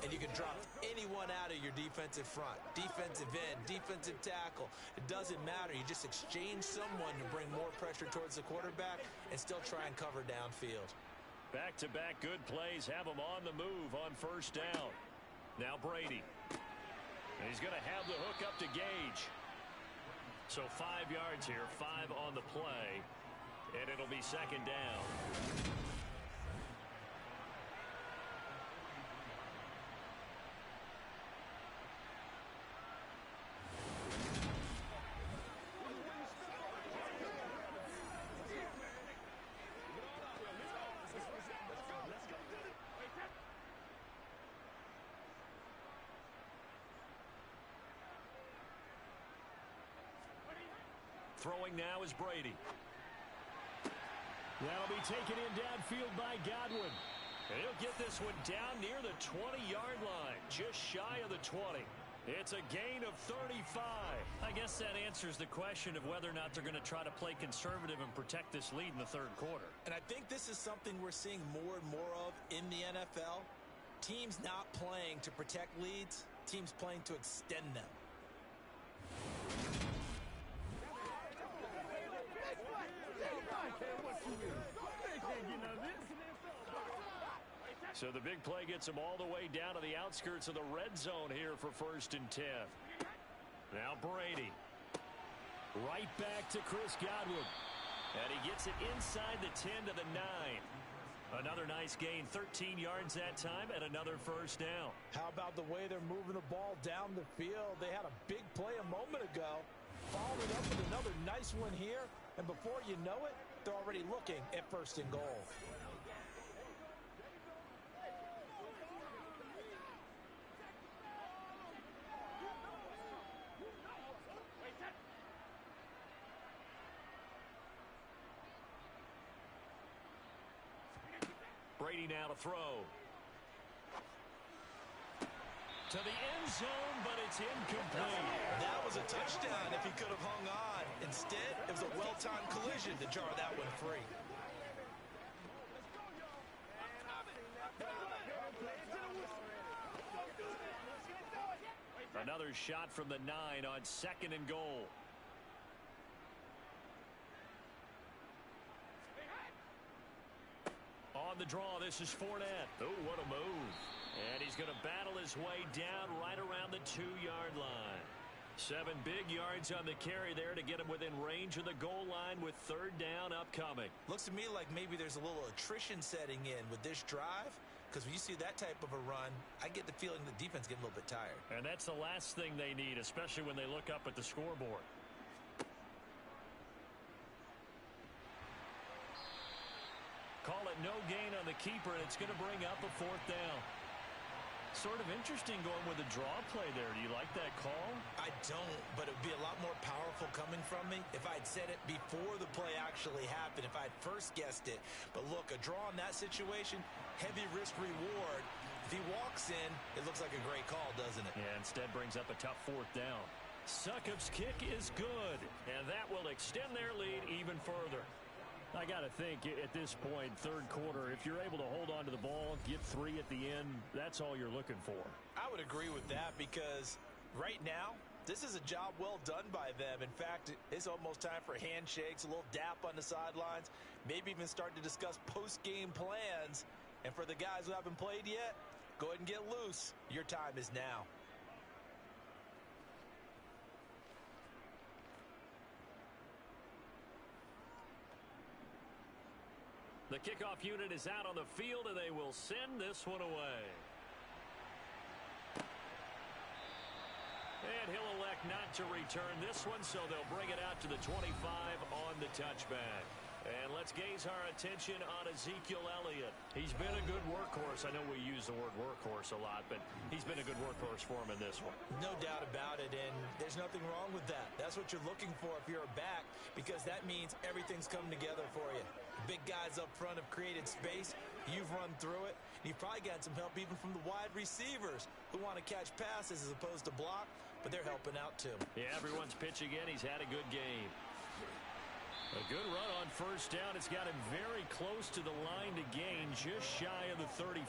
And you can drop anyone out of your defensive front. Defensive end, defensive tackle. It doesn't matter. You just exchange someone to bring more pressure towards the quarterback and still try and cover downfield. Back-to-back good plays have him on the move on 1st down. Now Brady. And he's going to have the hook up to Gage. So 5 yards here, 5 on the play, and it'll be 2nd down. Throwing now is Brady. That'll be taken in downfield by Godwin. And he'll get this one down near the 20-yard line, just shy of the 20. It's a gain of 35. I guess that answers the question of whether or not they're going to try to play conservative and protect this lead in the 3rd quarter. And I think this is something we're seeing more and more of in the NFL. Teams not playing to protect leads, teams playing to extend them. So the big play gets him all the way down to the outskirts of the red zone here for 1st and 10. Now Brady. Right back to Chris Godwin. And he gets it inside the 10 to the 9. Another nice gain, 13 yards that time, and another first down. How about the way they're moving the ball down the field? They had a big play a moment ago. Followed it up with another nice one here. And before you know it, they're already looking at 1st and goal. Brady now to throw. To the end zone, but it's incomplete. That was a touchdown if he could have hung on. Instead, it was a well-timed collision to jar that one free. Another shot from the 9 on 2nd and goal. On the draw, this is Fournette. Oh, what a move. And he's going to battle his way down right around the 2-yard line. 7 big yards on the carry there to get him within range of the goal line with 3rd down upcoming. Looks to me like maybe there's a little attrition setting in with this drive, because when you see that type of a run, I get the feeling the defense getting a little bit tired. And that's the last thing they need, especially when they look up at the scoreboard. Call it no gain on the keeper, and it's going to bring up a 4th down. Sort of interesting going with a draw play there. Do you like that call? I don't, but it would be a lot more powerful coming from me if I'd said it before the play actually happened, if I'd first guessed it. But look, a draw in that situation, heavy risk reward. If he walks in, it looks like a great call, doesn't it? Yeah, instead brings up a tough 4th down. Succop's kick is good, and that will extend their lead even further. I got to think at this point, 3rd quarter, if you're able to hold on to the ball, get 3 at the end, that's all you're looking for. I would agree with that because right now, this is a job well done by them. In fact, it's almost time for handshakes, a little dap on the sidelines, maybe even start to discuss post-game plans. And for the guys who haven't played yet, go ahead and get loose. Your time is now. The kickoff unit is out on the field, and they will send this one away. And he'll elect not to return this one, so they'll bring it out to the 25 on the touchback. And let's gaze our attention on Ezekiel Elliott. He's been a good workhorse. I know we use the word workhorse a lot, but he's been a good workhorse for him in this one. No doubt about it, and there's nothing wrong with that. That's what you're looking for if you're a back, because that means everything's coming together for you. Big guys up front have created space. You've run through it. And you've probably got some help even from the wide receivers who want to catch passes as opposed to block, but they're helping out too. Yeah, everyone's pitching in. He's had a good game. A good run on 1st down. It's got him very close to the line to gain, just shy of the 35.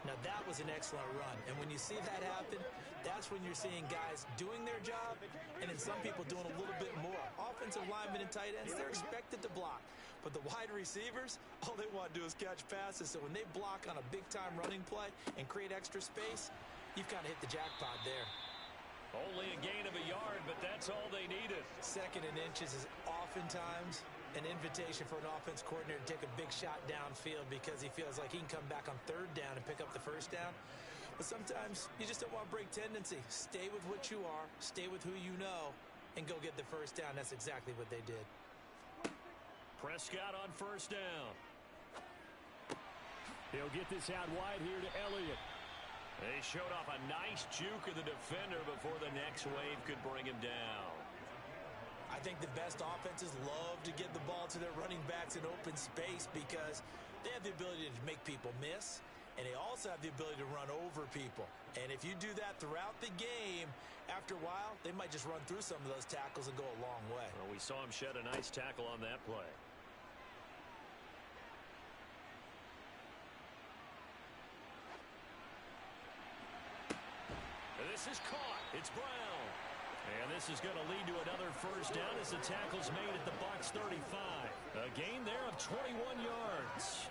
Now, that was an excellent run. And when you see that happen, that's when you're seeing guys doing their job and then some people doing a little bit more. Offensive linemen and tight ends, they're expected to block. But the wide receivers, all they want to do is catch passes. So when they block on a big-time running play and create extra space, you've kind of hit the jackpot there. Only a gain of a yard, but that's all they needed. 2nd and inches is oftentimes an invitation for an offense coordinator to take a big shot downfield because he feels like he can come back on 3rd down and pick up the 1st down. But sometimes you just don't want to break tendency. Stay with what you are, stay with who you know, and go get the 1st down. That's exactly what they did. Prescott on 1st down. He'll get this out wide here to Elliott. They showed off a nice juke of the defender before the next wave could bring him down. I think the best offenses love to get the ball to their running backs in open space because they have the ability to make people miss, and they also have the ability to run over people. And if you do that throughout the game, after a while, they might just run through some of those tackles and go a long way. Well, we saw him shed a nice tackle on that play. This is caught. It's Brown. And this is going to lead to another 1st down as the tackle's made at the Bucs 35. A gain there of 21 yards.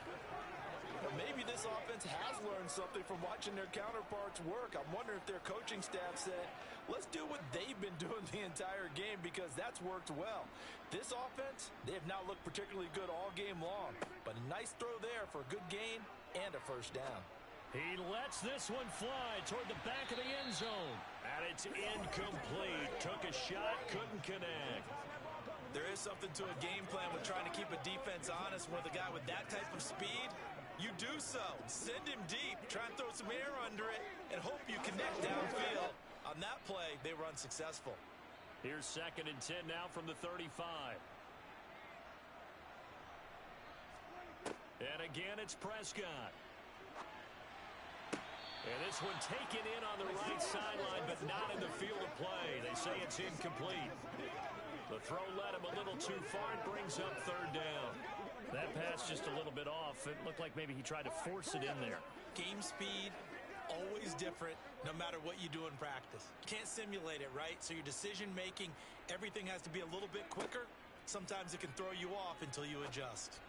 Or maybe this offense has learned something from watching their counterparts work. I'm wondering if their coaching staff said, let's do what they've been doing the entire game because that's worked well. This offense, they have not looked particularly good all game long. But a nice throw there for a good gain and a first down. He lets this one fly toward the back of the end zone. And it's incomplete. Took a shot, couldn't connect. There is something to a game plan with trying to keep a defense honest. With a guy with that type of speed, you do so. Send him deep, try and throw some air under it, and hope you connect downfield. On that play, they were unsuccessful. Here's 2nd and 10 now from the 35. And again, it's Prescott. And this one taken in on the right sideline, but not in the field of play. They say it's incomplete. The throw led him a little too far. It brings up 3rd down. That pass just a little bit off. It looked like maybe he tried to force it in there. Game speed, always different, no matter what you do in practice. You can't simulate it, right? So your decision-making, everything has to be a little bit quicker. Sometimes it can throw you off until you adjust.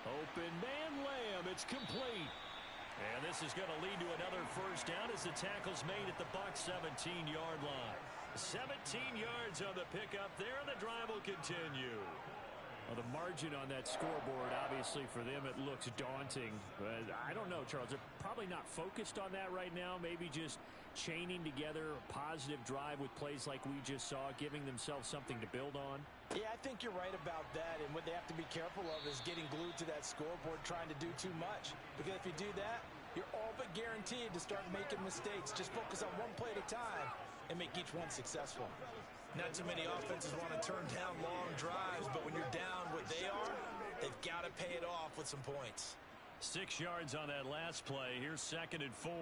Open man Lamb. It's complete. And this is going to lead to another first down as the tackle's made at the Bucs 17-yard line. 17 yards on the pickup there, and the drive will continue. Well, the margin on that scoreboard, obviously for them, it looks daunting. But I don't know, Charles. They're probably not focused on that right now. Maybe just chaining together a positive drive with plays like we just saw, giving themselves something to build on. Yeah, I think you're right about that. And what they have to be careful of is getting glued to that scoreboard trying to do too much. Because if you do that, you're all but guaranteed to start making mistakes. Just focus on one play at a time and make each one successful. Not too many offenses want to turn down long drives, but when you're down what they are, they've got to pay it off with some points. 6 yards on that last play. Here's 2nd and 4.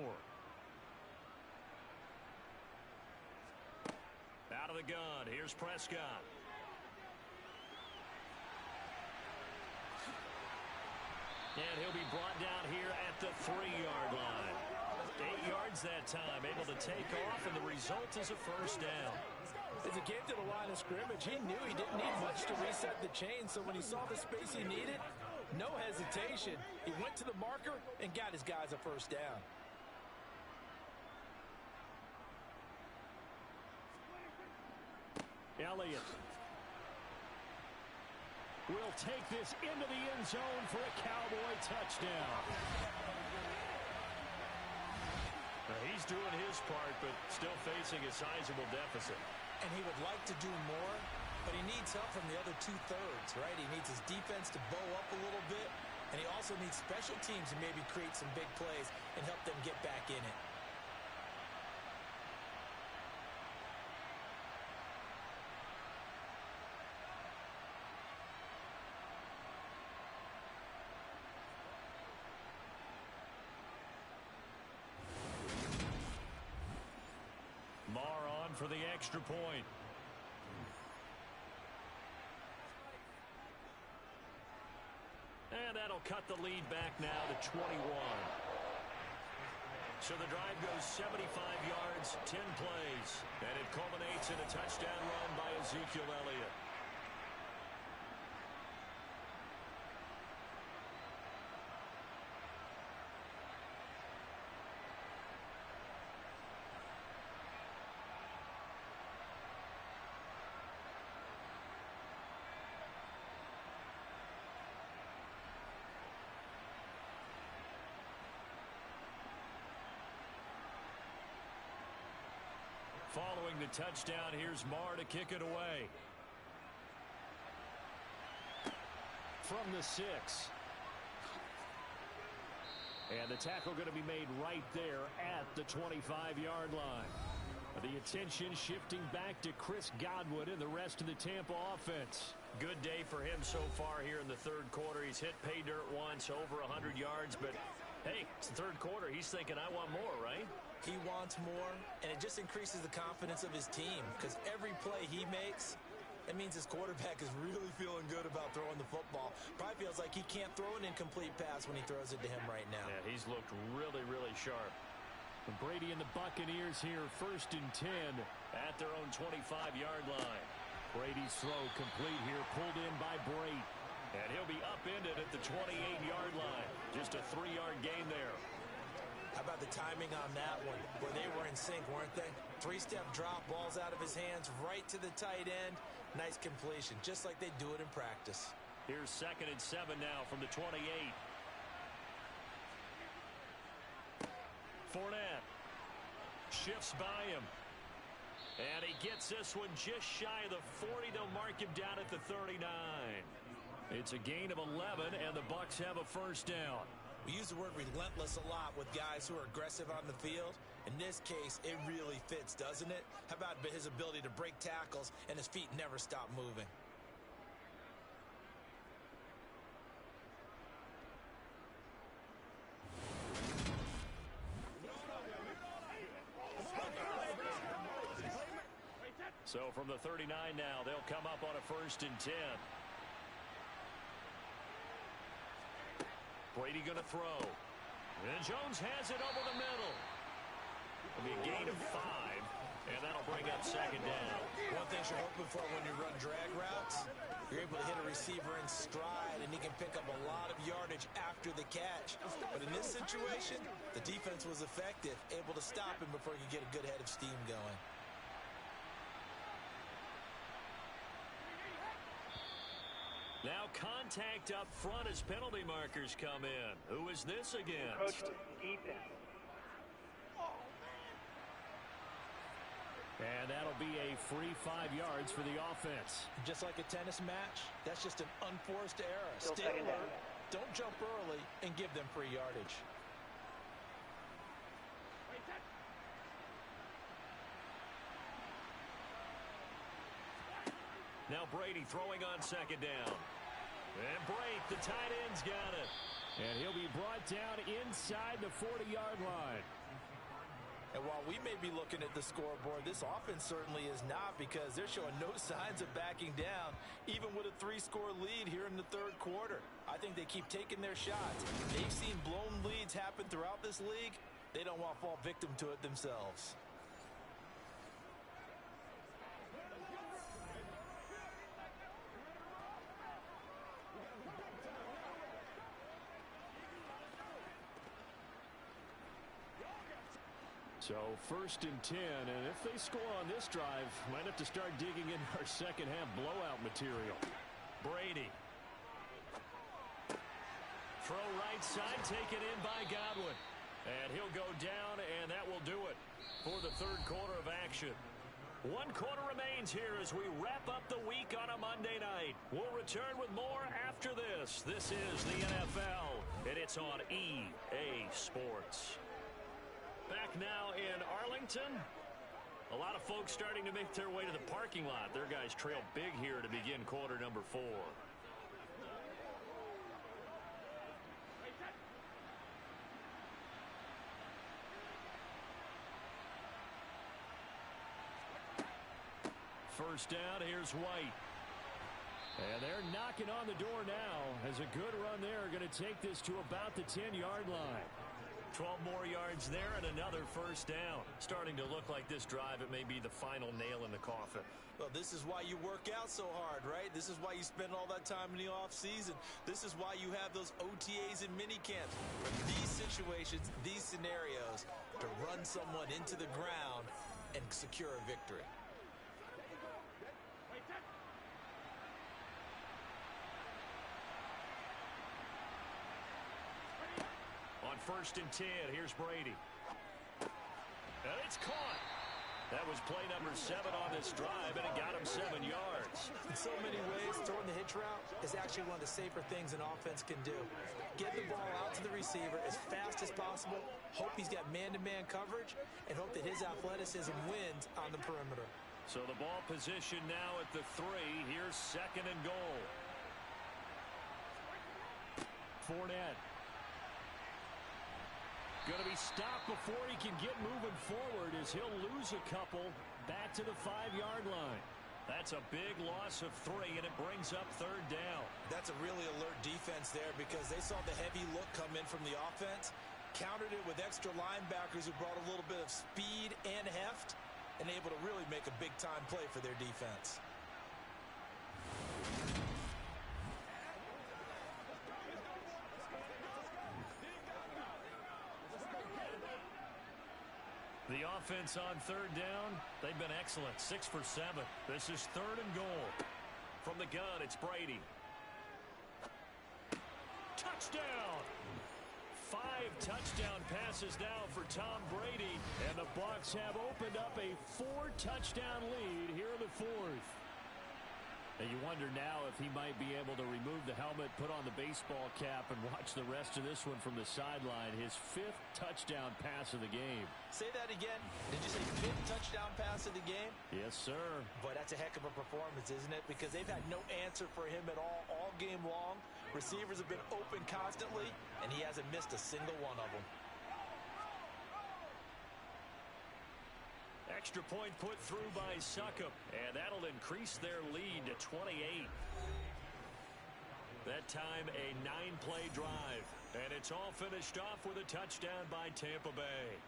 Out of the gun. Here's Prescott. And he'll be brought down here at the 3-yard line. 8 yards that time, able to take off, and the result is a first down. As he came to the line of scrimmage, he knew he didn't need much to reset the chain, so when he saw the space he needed, no hesitation. He went to the marker and got his guys a first down. Elliott will take this into the end zone for a Cowboy touchdown. He's doing his part, but still facing a sizable deficit. And he would like to do more, but he needs help from the other 2/3, right? He needs his defense to bow up a little bit, and he also needs special teams to maybe create some big plays and help them get back in it. For the extra point. And that'll cut the lead back now to 21. So the drive goes 75 yards, 10 plays, and it culminates in a touchdown run by Ezekiel Elliott. Following the touchdown, here's Marr to kick it away. From the 6. And the tackle going to be made right there at the 25-yard line. The attention shifting back to Chris Godwin and the rest of the Tampa offense. Good day for him so far here in the 3rd quarter. He's hit pay dirt once, over 100 yards, but hey, it's the 3rd quarter. He's thinking, I want more, right? He wants more, and it just increases the confidence of his team because every play he makes, that means his quarterback is really feeling good about throwing the football. Probably feels like he can't throw an incomplete pass when he throws it to him right now. Yeah, he's looked really, really sharp. Brady and the Buccaneers here, 1st and 10 at their own 25-yard line. Brady's throw complete here, pulled in by Brate. And he'll be upended at the 28-yard line. Just a 3-yard gain there. How about the timing on that one, where they were in sync, weren't they? 3-step drop, balls out of his hands, right to the tight end. Nice completion, just like they do it in practice. Here's 2nd and 7 now from the 28. Fournette shifts by him. And he gets this one just shy of the 40. They'll mark him down at the 39. It's a gain of 11, and the Bucs have a first down. We use the word relentless a lot with guys who are aggressive on the field. In this case, it really fits, doesn't it? How about his ability to break tackles and his feet never stop moving? So from the 39 now, they'll come up on a 1st and 10. Brady going to throw. And Jones has it over the middle. It'll be a gain of 5, and that'll bring up 2nd down. One thing you're hoping for when you run drag routes, you're able to hit a receiver in stride, and he can pick up a lot of yardage after the catch. But in this situation, the defense was effective, able to stop him before he could get a good head of steam going. Now contact up front as penalty markers come in. Who is this against? Defense. And that'll be a free 5 yards for the offense. Just like a tennis match, that's just an unforced error. Still Stay second down. alert, don't jump early, and give them free yardage. Now Brady throwing on 2nd down. And Brady, the tight end's got it. And he'll be brought down inside the 40-yard line. And while we may be looking at the scoreboard, this offense certainly is not, because they're showing no signs of backing down, even with a 3-score lead here in the 3rd quarter. I think they keep taking their shots. They've seen blown leads happen throughout this league. They don't want to fall victim to it themselves. So 1st and 10, and if they score on this drive, might have to start digging in our second half blowout material. Brady. Throw right side, taken in by Godwin. And he'll go down, and that will do it for the 3rd quarter of action. 1 quarter remains here as we wrap up the week on a Monday night. We'll return with more after this. This is the NFL, and it's on EA Sports. Back now in Arlington. A lot of folks starting to make their way to the parking lot. Their guys trail big here to begin quarter number 4. First down, here's White. And they're knocking on the door now as a good run there. Going to take this to about the 10-yard line. 12 more yards there and another first down. Starting to look like this drive, it may be the final nail in the coffin. Well, this is why you work out so hard, right? This is why you spend all that time in the offseason. This is why you have those OTAs and minicamps. For these situations, these scenarios, to run someone into the ground and secure a victory. On 1st and 10, here's Brady. And it's caught. That was play number 7 on this drive, and it got him 7 yards. In so many ways, throwing the hitch route is actually one of the safer things an offense can do. Get the ball out to the receiver as fast as possible, hope he's got man-to-man coverage, and hope that his athleticism wins on the perimeter. So the ball position now at the 3. Here's 2nd and goal. Fournette. Going to be stopped before he can get moving forward as he'll lose a couple back to the 5-yard line. That's a big loss of 3, and it brings up 3rd down. That's a really alert defense there because they saw the heavy look come in from the offense, countered it with extra linebackers who brought a little bit of speed and heft, and able to really make a big-time play for their defense. offense on third down, they've been excellent. 6 for 7. This is 3rd and goal. From the gun, it's Brady. Touchdown! 5 touchdown passes now for Tom Brady, and the Bucs have opened up a 4-touchdown lead here in the 4th. And you wonder now if he might be able to remove the helmet, put on the baseball cap, and watch the rest of this one from the sideline. His 5th touchdown pass of the game. Say that again. Did you say 5th touchdown pass of the game? Yes, sir. Boy, that's a heck of a performance, isn't it? Because they've had no answer for him at all game long. Receivers have been open constantly, and he hasn't missed a single one of them. Extra point put through by Succop, and that'll increase their lead to 28. That time a 9-play drive, and it's all finished off with a touchdown by Tampa Bay.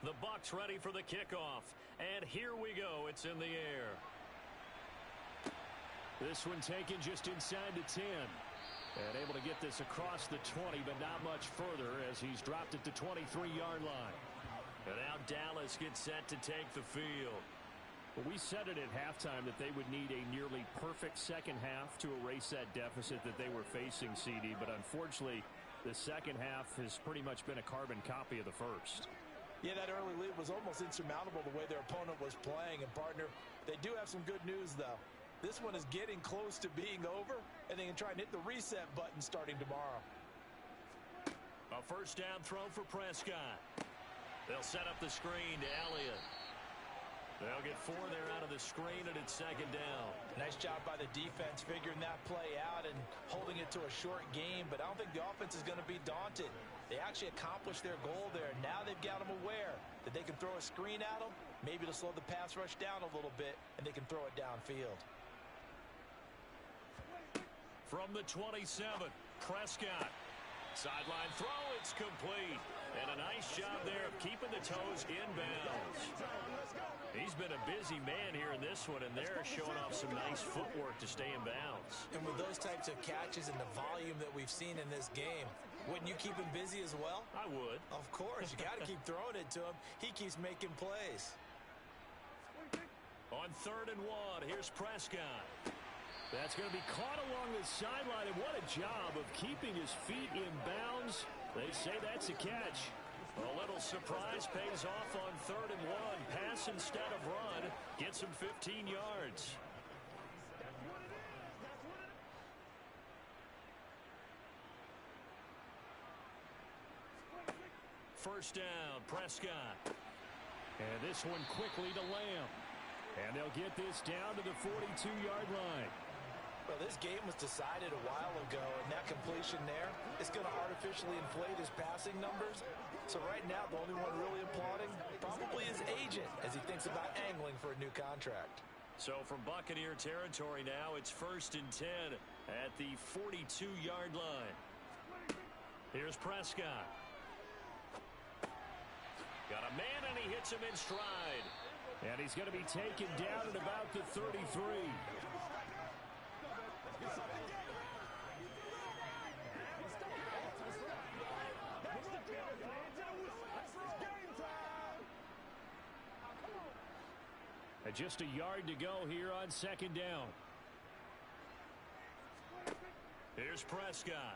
The Bucs ready for the kickoff. And here we go. It's in the air. This one taken just inside the 10. And able to get this across the 20, but not much further as he's dropped it to 23-yard line. And now Dallas gets set to take the field. Well, we said it at halftime that they would need a nearly perfect second half to erase that deficit that they were facing, CD. But unfortunately, the second half has pretty much been a carbon copy of the first. Yeah, that early lead was almost insurmountable the way their opponent was playing. And, partner, they do have some good news, though. This one is getting close to being over, and they can try and hit the reset button starting tomorrow. A first down throw for Prescott. They'll set up the screen to Elliott. They'll get 4 there out of the screen, and it's second down. Nice job by the defense figuring that play out and holding it to a short game, but I don't think the offense is going to be daunted. They actually accomplished their goal there. Now they've got them aware that they can throw a screen at them, maybe to slow the pass rush down a little bit, and they can throw it downfield. From the 27, Prescott. Sideline throw, it's complete. And a nice job there of keeping the toes in bounds. He's been a busy man here in this one, and they're showing off some nice footwork to stay in bounds. And with those types of catches and the volume that we've seen in this game, wouldn't you keep him busy as well? I would. Of course. You got to keep throwing it to him. He keeps making plays. On 3rd and 1, here's Prescott. That's going to be caught along the sideline, and what a job of keeping his feet in bounds. They say that's a catch. A little surprise pays off on 3rd and 1. Pass instead of run. Gets him 15 yards. First down, Prescott. And this one quickly to Lamb. And they'll get this down to the 42-yard line. Well, this game was decided a while ago, and that completion there is going to artificially inflate his passing numbers. So right now, the only one really applauding probably his agent as he thinks about angling for a new contract. So from Buccaneer territory now, it's 1st and 10 at the 42-yard line. Here's Prescott. Got a man, and he hits him in stride. And he's going to be taken down at about the 33. Just a yard to go here on 2nd down. Here's Prescott.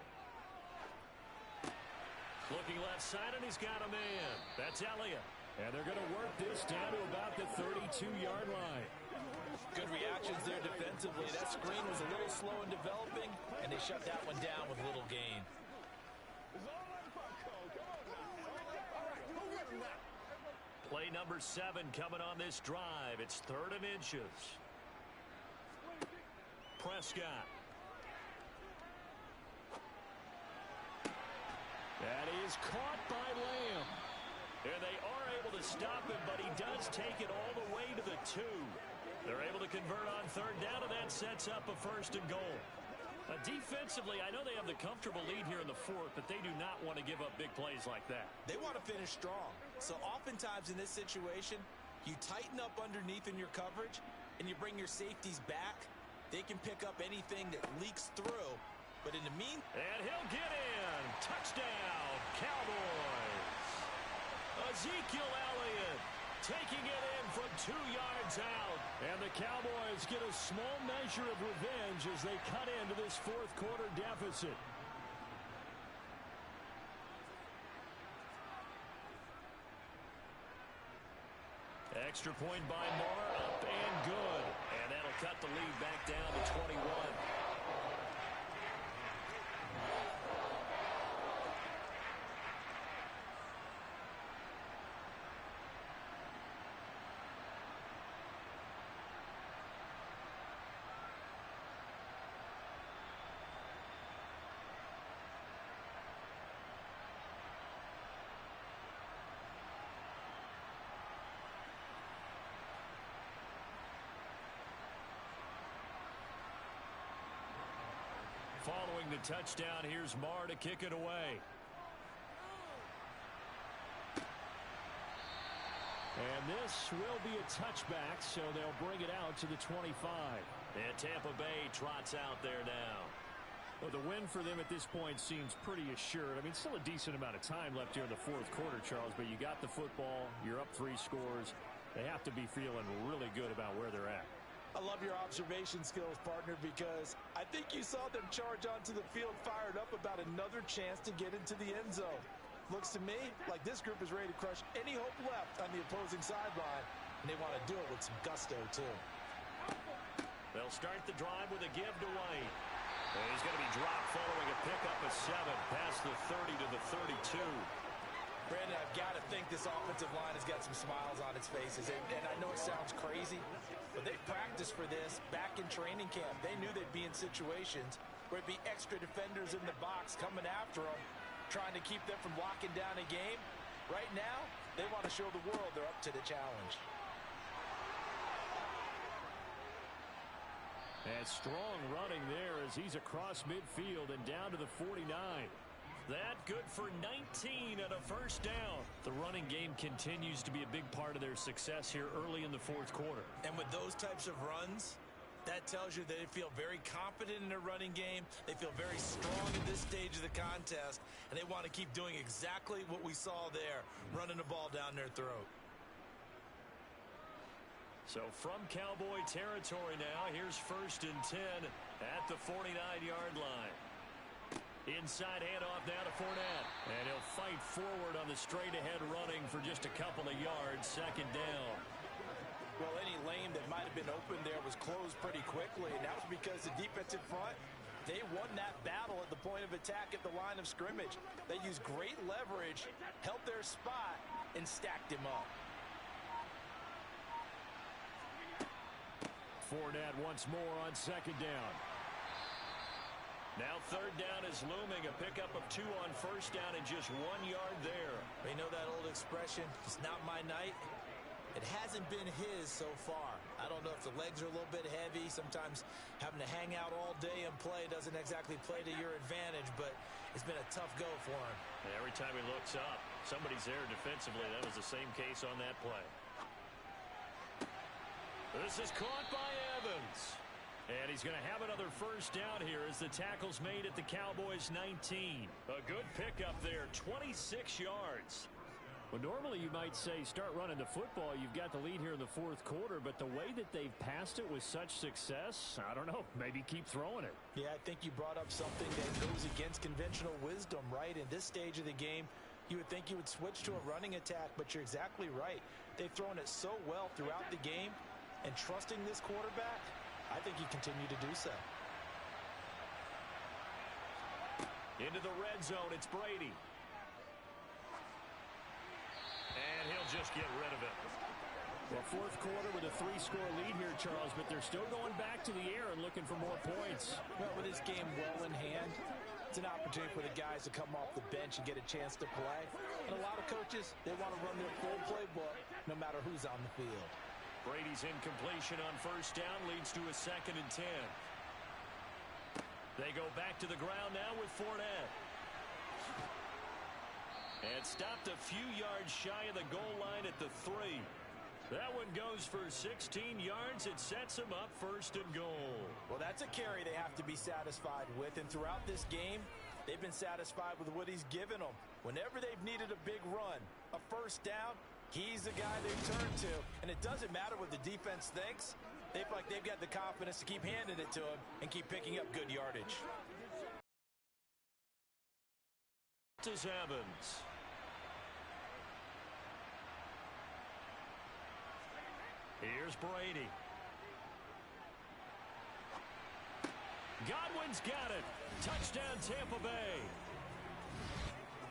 Looking left side, and he's got a man. That's Elliott. And they're going to work this down to about the 32-yard line. Good reactions there defensively. That screen was a little slow in developing, and they shut that one down with little gain. Play number 7 coming on this drive. It's 3rd and inches. Prescott. That is caught by Lamb. And they are able to stop him, but he does take it all the way to the 2. They're able to convert on third down, and that sets up a 1st and goal. Defensively, I know they have the comfortable lead here in the 4th, but they do not want to give up big plays like that. They want to finish strong. So oftentimes in this situation, you tighten up underneath in your coverage, and you bring your safeties back. They can pick up anything that leaks through. But in the and he'll get in. Touchdown, Cowboys. Ezekiel Elliott taking it in from 2 yards out. And the Cowboys get a small measure of revenge as they cut into this 4th quarter deficit. Extra point by Marr, up and good. And that'll cut the lead back down to 21. Following the touchdown, here's Marr to kick it away. And this will be a touchback, so they'll bring it out to the 25. And Tampa Bay trots out there now. Well, the win for them at this point seems pretty assured. I mean, still a decent amount of time left here in the 4th quarter, Charles, but you got the football, you're up 3 scores. They have to be feeling really good about where they're at. I love your observation skills, partner, because I think you saw them charge onto the field fired up about another chance to get into the end zone. Looks to me like this group is ready to crush any hope left on the opposing sideline, and they want to do it with some gusto, too. They'll start the drive with a give to White. And he's going to be dropped following a pickup of 7 past the 30 to the 32. Brandon, I've got to think this offensive line has got some smiles on its faces. And I know it sounds crazy, but they practiced for this back in training camp. They knew they'd be in situations where it'd be extra defenders in the box coming after them, trying to keep them from locking down a game. Right now, they want to show the world they're up to the challenge. And strong running there as he's across midfield and down to the 49. That good for 19 and a 1st down. The running game continues to be a big part of their success here early in the 4th quarter. And with those types of runs, that tells you they feel very confident in their running game. They feel very strong at this stage of the contest, and they want to keep doing exactly what we saw there, running the ball down their throat. So from Cowboy territory now, here's 1st and 10 at the 49-yard line. Inside handoff now to Fournette. And he'll fight forward on the straight-ahead running for just a couple of yards, 2nd down. Well, any lane that might have been open there was closed pretty quickly, and that was because the defensive front, they won that battle at the point of attack at the line of scrimmage. They used great leverage, held their spot, and stacked him up. Fournette once more on 2nd down. Now 3rd down is looming. A pickup of 2 on 1st down and just 1 yard there. You know that old expression, it's not my night. It hasn't been his so far. I don't know if the legs are a little bit heavy. Sometimes having to hang out all day and play doesn't exactly play to your advantage, but it's been a tough go for him. And every time he looks up, somebody's there defensively. That was the same case on that play. This is caught by Evans. And he's going to have another 1st down here as the tackle's made at the Cowboys' 19. A good pickup there, 26 yards. Well, normally you might say start running the football. You've got the lead here in the 4th quarter, but the way that they've passed it with such success, I don't know, maybe keep throwing it. Yeah, I think you brought up something that goes against conventional wisdom, right? In this stage of the game, you would think you would switch to a running attack, but you're exactly right. They've thrown it so well throughout the game, and trusting this quarterback, I think you continue to do so. Into the red zone, it's Brady. And he'll just get rid of it. Well, 4th quarter with a 3-score lead here, Charles, but they're still going back to the air and looking for more points. Well, with this game well in hand, it's an opportunity for the guys to come off the bench and get a chance to play. And a lot of coaches, they want to run their full playbook no matter who's on the field. Brady's incompletion on first down leads to a 2nd and 10. They go back to the ground now with Fournette. And stopped a few yards shy of the goal line at the 3. That one goes for 16 yards. It sets them up 1st and goal. Well, that's a carry they have to be satisfied with. And throughout this game, they've been satisfied with what he's given them. Whenever they've needed a big run, a first down, he's the guy they turn to. And it doesn't matter what the defense thinks. They feel like they've got the confidence to keep handing it to him and keep picking up good yardage. Is Evans. Here's Brady. Godwin's got it. Touchdown, Tampa Bay.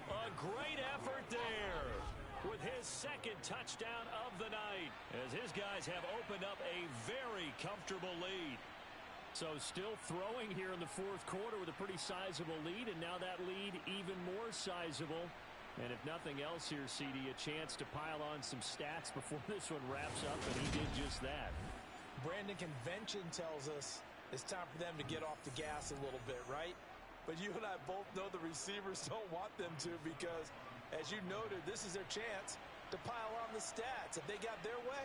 A great effort there with his 2nd touchdown of the night as his guys have opened up a very comfortable lead. So still throwing here in the 4th quarter with a pretty sizable lead, and now that lead even more sizable. And if nothing else here, CD, a chance to pile on some stats before this one wraps up, and he did just that. Brandon, convention tells us it's time for them to get off the gas a little bit, right? But you and I both know the receivers don't want them to because, as you noted, this is their chance to pile on the stats. If they got their way,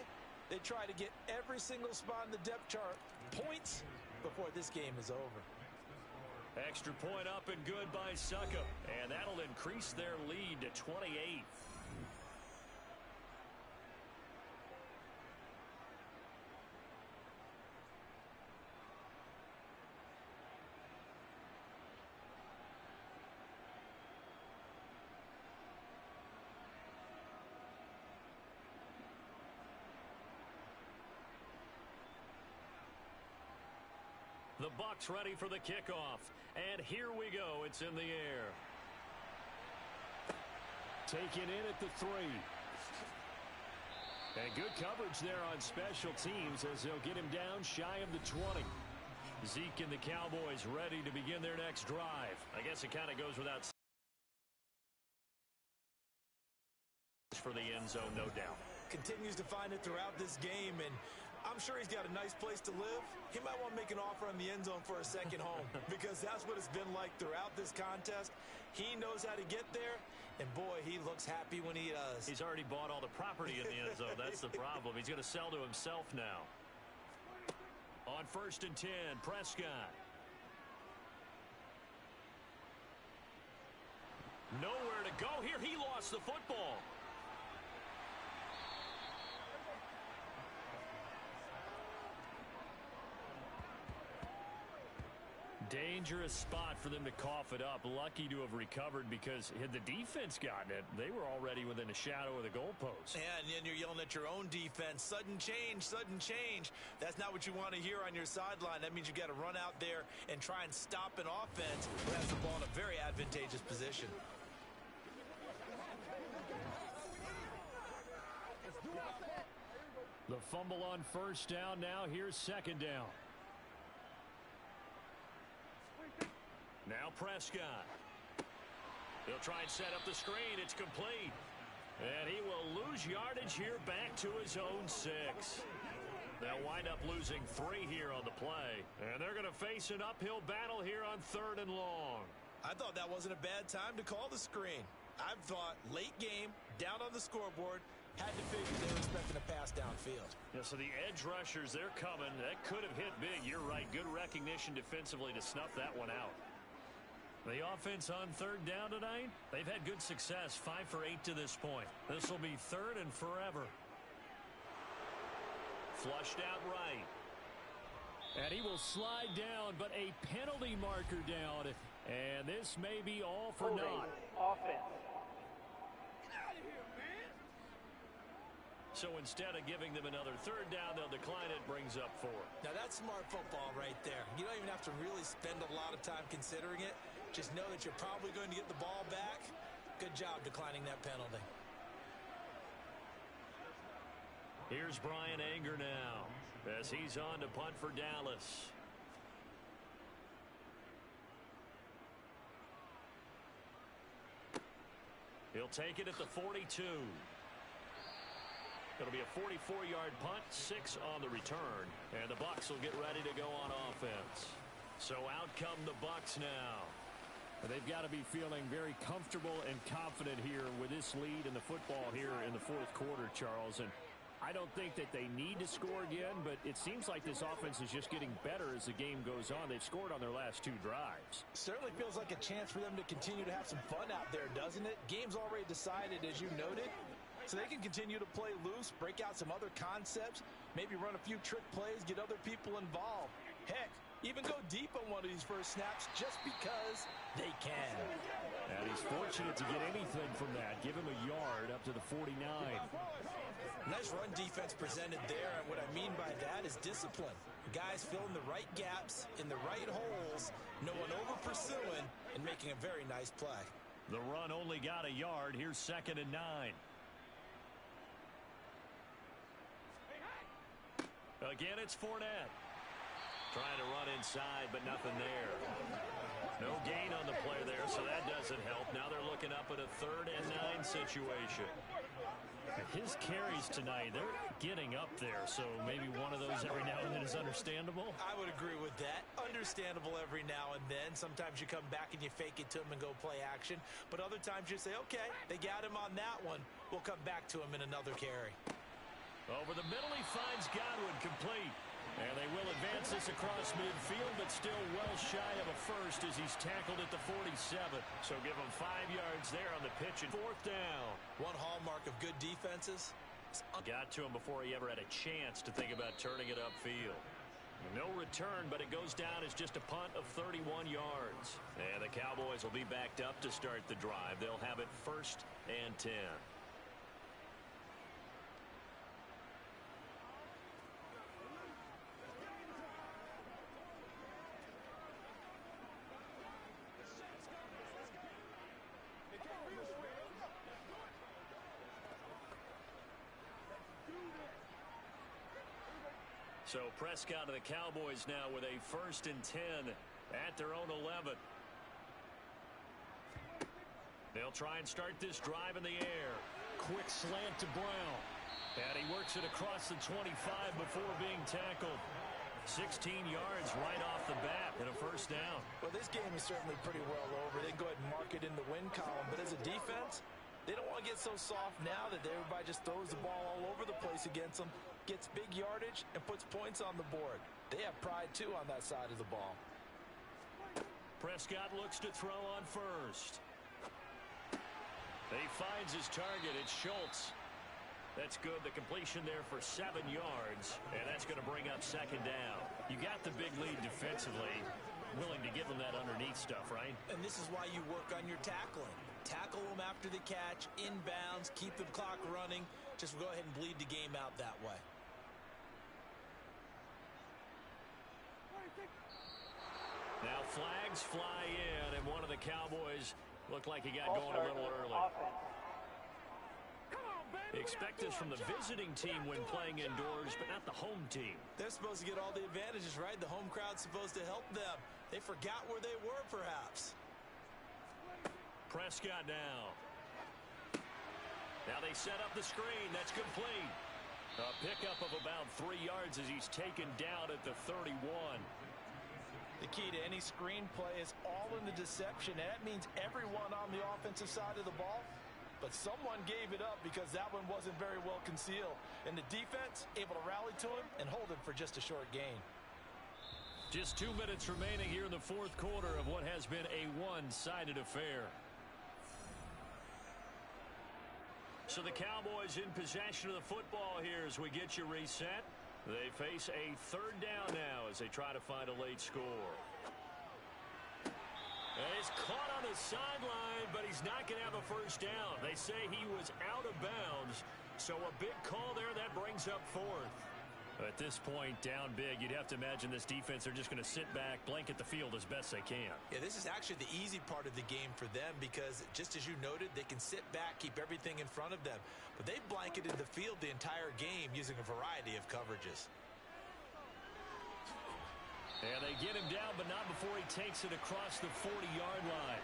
they try to get every single spot in the depth chart points before this game is over. Extra point up and good by Suckup, and that'll increase their lead to 28. The Bucs ready for the kickoff. And here we go. It's in the air. Taken in at the 3. And good coverage there on special teams as they'll get him down shy of the 20. Zeke and the Cowboys ready to begin their next drive. I guess it kind of goes without for the end zone, no doubt. Continues to find it throughout this game, and I'm sure he's got a nice place to live. He might want to make an offer on the end zone for a second home because that's what it's been like throughout this contest. He knows how to get there, and boy, he looks happy when he does. He's already bought all the property in the end zone. That's the problem. He's going to sell to himself now. On 1st and 10, Prescott. Nowhere to go here. He lost the football. Dangerous spot for them to cough it up. Lucky to have recovered because had the defense gotten it, they were already within a shadow of the goalpost. Yeah, and then you're yelling at your own defense. Sudden change, sudden change. That's not what you want to hear on your sideline. That means you got to run out there and try and stop an offense who has the ball in a very advantageous position. The fumble on first down now. Here's 2nd down. Now Prescott. He'll try and set up the screen. It's complete. And he will lose yardage here back to his own 6. They'll wind up losing 3 here on the play. And they're going to face an uphill battle here on 3rd and long. I thought that wasn't a bad time to call the screen. I thought late game, down on the scoreboard, had to figure they were expecting a pass downfield. Yeah, so the edge rushers, they're coming. That could have hit big. You're right. Good recognition defensively to snuff that one out. The offense on 3rd down tonight, they've had good success, 5 for 8 to this point. This will be 3rd and forever. Flushed out right. And he will slide down, but a penalty marker down. And this may be all for naught. Offense. So instead of giving them another 3rd down, they'll decline it, brings up 4. Now that's smart football right there. You don't even have to really spend a lot of time considering it. Just know that you're probably going to get the ball back. Good job declining that penalty. Here's Brian Anger now as he's on to punt for Dallas. He'll take it at the 42. It'll be a 44-yard punt, 6 on the return, and the Bucs will get ready to go on offense. So out come the Bucs now. They've got to be feeling very comfortable and confident here with this lead in the football here in the fourth quarter, Charles. And I don't think that they need to score again, but it seems like this offense is just getting better as the game goes on. They've scored on their last 2 drives. Certainly feels like a chance for them to continue to have some fun out there, doesn't it? Game's already decided, as you noted. So they can continue to play loose, break out some other concepts, maybe run a few trick plays, get other people involved. Heck, even go deep on one of these first snaps just because they can. And he's fortunate to get anything from that. Give him a yard up to the 49. Nice run defense presented there, and what I mean by that is discipline. Guys filling the right gaps in the right holes, no one over pursuing, and making a very nice play. The run only got a yard. Here's 2nd and 9. Again, it's Fournette. Trying to run inside, but nothing there. No gain on the play there, so that doesn't help. Now they're looking up at a 3rd and 9 situation. His carries tonight, they're getting up there, so maybe one of those every now and then is understandable. I would agree with that. Understandable every now and then. Sometimes you come back and you fake it to him and go play action. But other times you say, okay, they got him on that one. We'll come back to him in another carry. Over the middle, he finds Godwin complete. And they will advance this across midfield, but still well shy of a first as he's tackled at the 47. So give him 5 yards there on the pitch and 4th down. One hallmark of good defenses. Got to him before he ever had a chance to think about turning it upfield. No return, but it goes down as just a punt of 31 yards. And the Cowboys will be backed up to start the drive. They'll have it 1st and 10. So Prescott of the Cowboys now with a 1st and 10 at their own 11. They'll try and start this drive in the air. Quick slant to Brown. And he works it across the 25 before being tackled. 16 yards right off the bat and a 1st down. Well, this game is certainly pretty well over. They can go ahead and mark it in the win column. But as a defense, they don't want to get so soft now that everybody just throws the ball all over the place against them, gets big yardage, and puts points on the board. They have pride, too, on that side of the ball. Prescott looks to throw on 1st. He finds his target. It's Schultz. That's good. The completion there for 7 yards, and that's going to bring up 2nd down. You got the big lead defensively. Willing to give them that underneath stuff, right? And this is why you work on your tackling. Tackle them after the catch, inbounds, keep the clock running. Just go ahead and bleed the game out that way. Now flags fly in, and one of the Cowboys looked like he got going a little early. Expect this from the visiting team when playing indoors, but not the home team. They're supposed to get all the advantages, right? The home crowd's supposed to help them. They forgot where they were, perhaps. Prescott now. Now they set up the screen. That's complete. A pickup of about 3 yards as he's taken down at the 31. The key to any screen play is all in the deception. And that means everyone on the offensive side of the ball. But someone gave it up because that one wasn't very well concealed. And the defense able to rally to him and hold him for just a short gain. Just 2 minutes remaining here in the fourth quarter of what has been a one-sided affair. So the Cowboys in possession of the football here as we get you reset. They face a 3rd down now as they try to find a late score. And he's caught on the sideline, but he's not going to have a 1st down. They say he was out of bounds, so a big call there that brings up 4th. At this point, down big, you'd have to imagine this defense are just going to sit back, blanket the field as best they can. Yeah, this is actually the easy part of the game for them because, just as you noted, they can sit back, keep everything in front of them. But they've blanketed the field the entire game using a variety of coverages. And they get him down, but not before he takes it across the 40-yard line.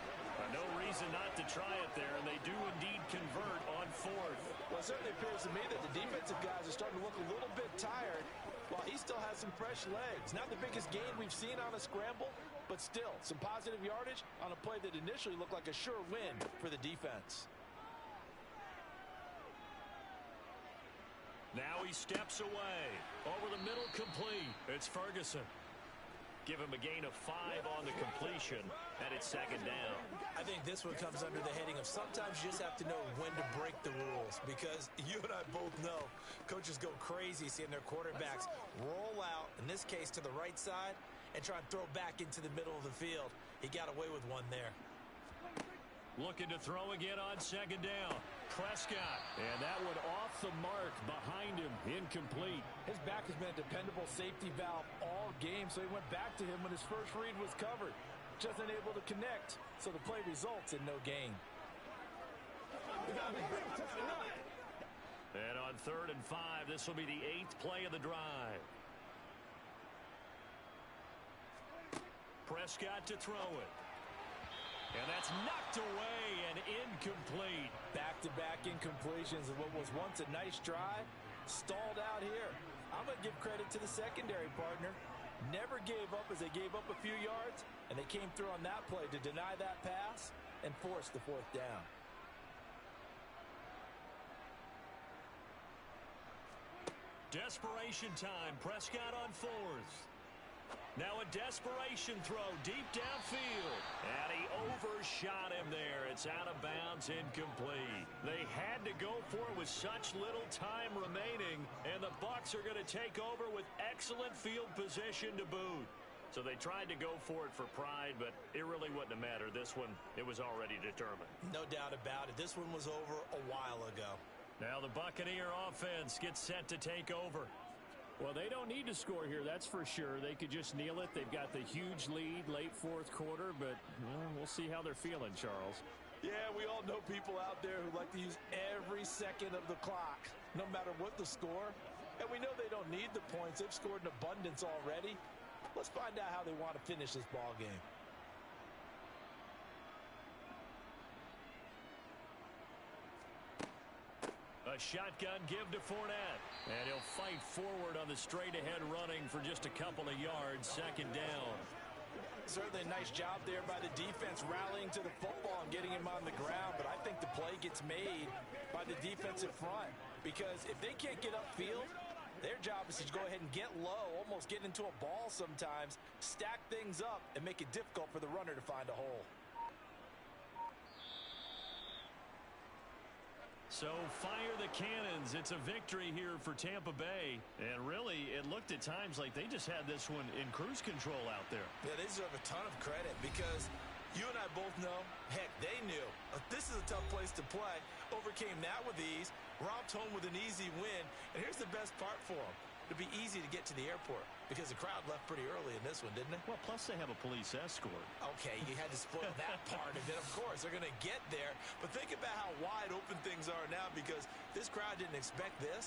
No reason not to try it there, and they do indeed convert on 4th. Well, Well, it certainly appears to me that the defensive guys are starting to look a little bit tired while he still has some fresh legs. Not the biggest gain we've seen on a scramble, but still some positive yardage on a play that initially looked like a sure win for the defense. Now he steps away. Over the middle, complete. It's Ferguson. Give him a gain of 5 on the completion, and it's second down. I think this one comes under the heading of sometimes you just have to know when to break the rules, because you and I both know coaches go crazy seeing their quarterbacks roll out, in this case to the right side, and try and throw back into the middle of the field. He got away with one there. Looking to throw again on second down. Prescott, and that one off the mark behind him, incomplete. His back has been a dependable safety valve all game, so he went back to him when his first read was covered. Just unable to connect, so the play results in no gain. And on 3rd and 5, this will be the 8th play of the drive. Prescott to throw it. And that's knocked away and incomplete. Back-to-back incompletions of what was once a nice drive, stalled out here. I'm going to give credit to the secondary partner. Never gave up as they gave up a few yards, and they came through on that play to deny that pass and force the 4th down. Desperation time. Prescott on 4th. Now a desperation throw deep downfield. And he overshot him there. It's out of bounds, incomplete. They had to go for it with such little time remaining. And the Bucs are going to take over with excellent field position to boot. So they tried to go for it for pride, but it really wouldn't have mattered. This one, it was already determined. No doubt about it. This one was over a while ago. Now the Buccaneer offense gets set to take over. Well, they don't need to score here, that's for sure. They could just kneel it. They've got the huge lead late 4th quarter, but we'll see how they're feeling, Charles. Yeah, we all know people out there who like to use every second of the clock, no matter what the score. And we know they don't need the points. They've scored in abundance already. Let's find out how they want to finish this ball game. A shotgun give to Fournette. And he'll fight forward on the straight-ahead running for just a couple of yards. Second down. Certainly a nice job there by the defense rallying to the football and getting him on the ground. But I think the play gets made by the defensive front. Because if they can't get upfield, their job is to go ahead and get low, almost get into a ball sometimes, stack things up, and make it difficult for the runner to find a hole. So fire the cannons. It's a victory here for Tampa Bay. And really, it looked at times like they just had this one in cruise control out there. Yeah, they deserve a ton of credit because you and I both know, heck, they knew. This is a tough place to play. Overcame that with ease, romped home with an easy win. And here's the best part for them. It'd be easy to get to the airport because the crowd left pretty early in this one, didn't it? Well, plus they have a police escort. Okay, you had to spoil that part of it. Of course, they're going to get there. But think about how wide open things are now because this crowd didn't expect this.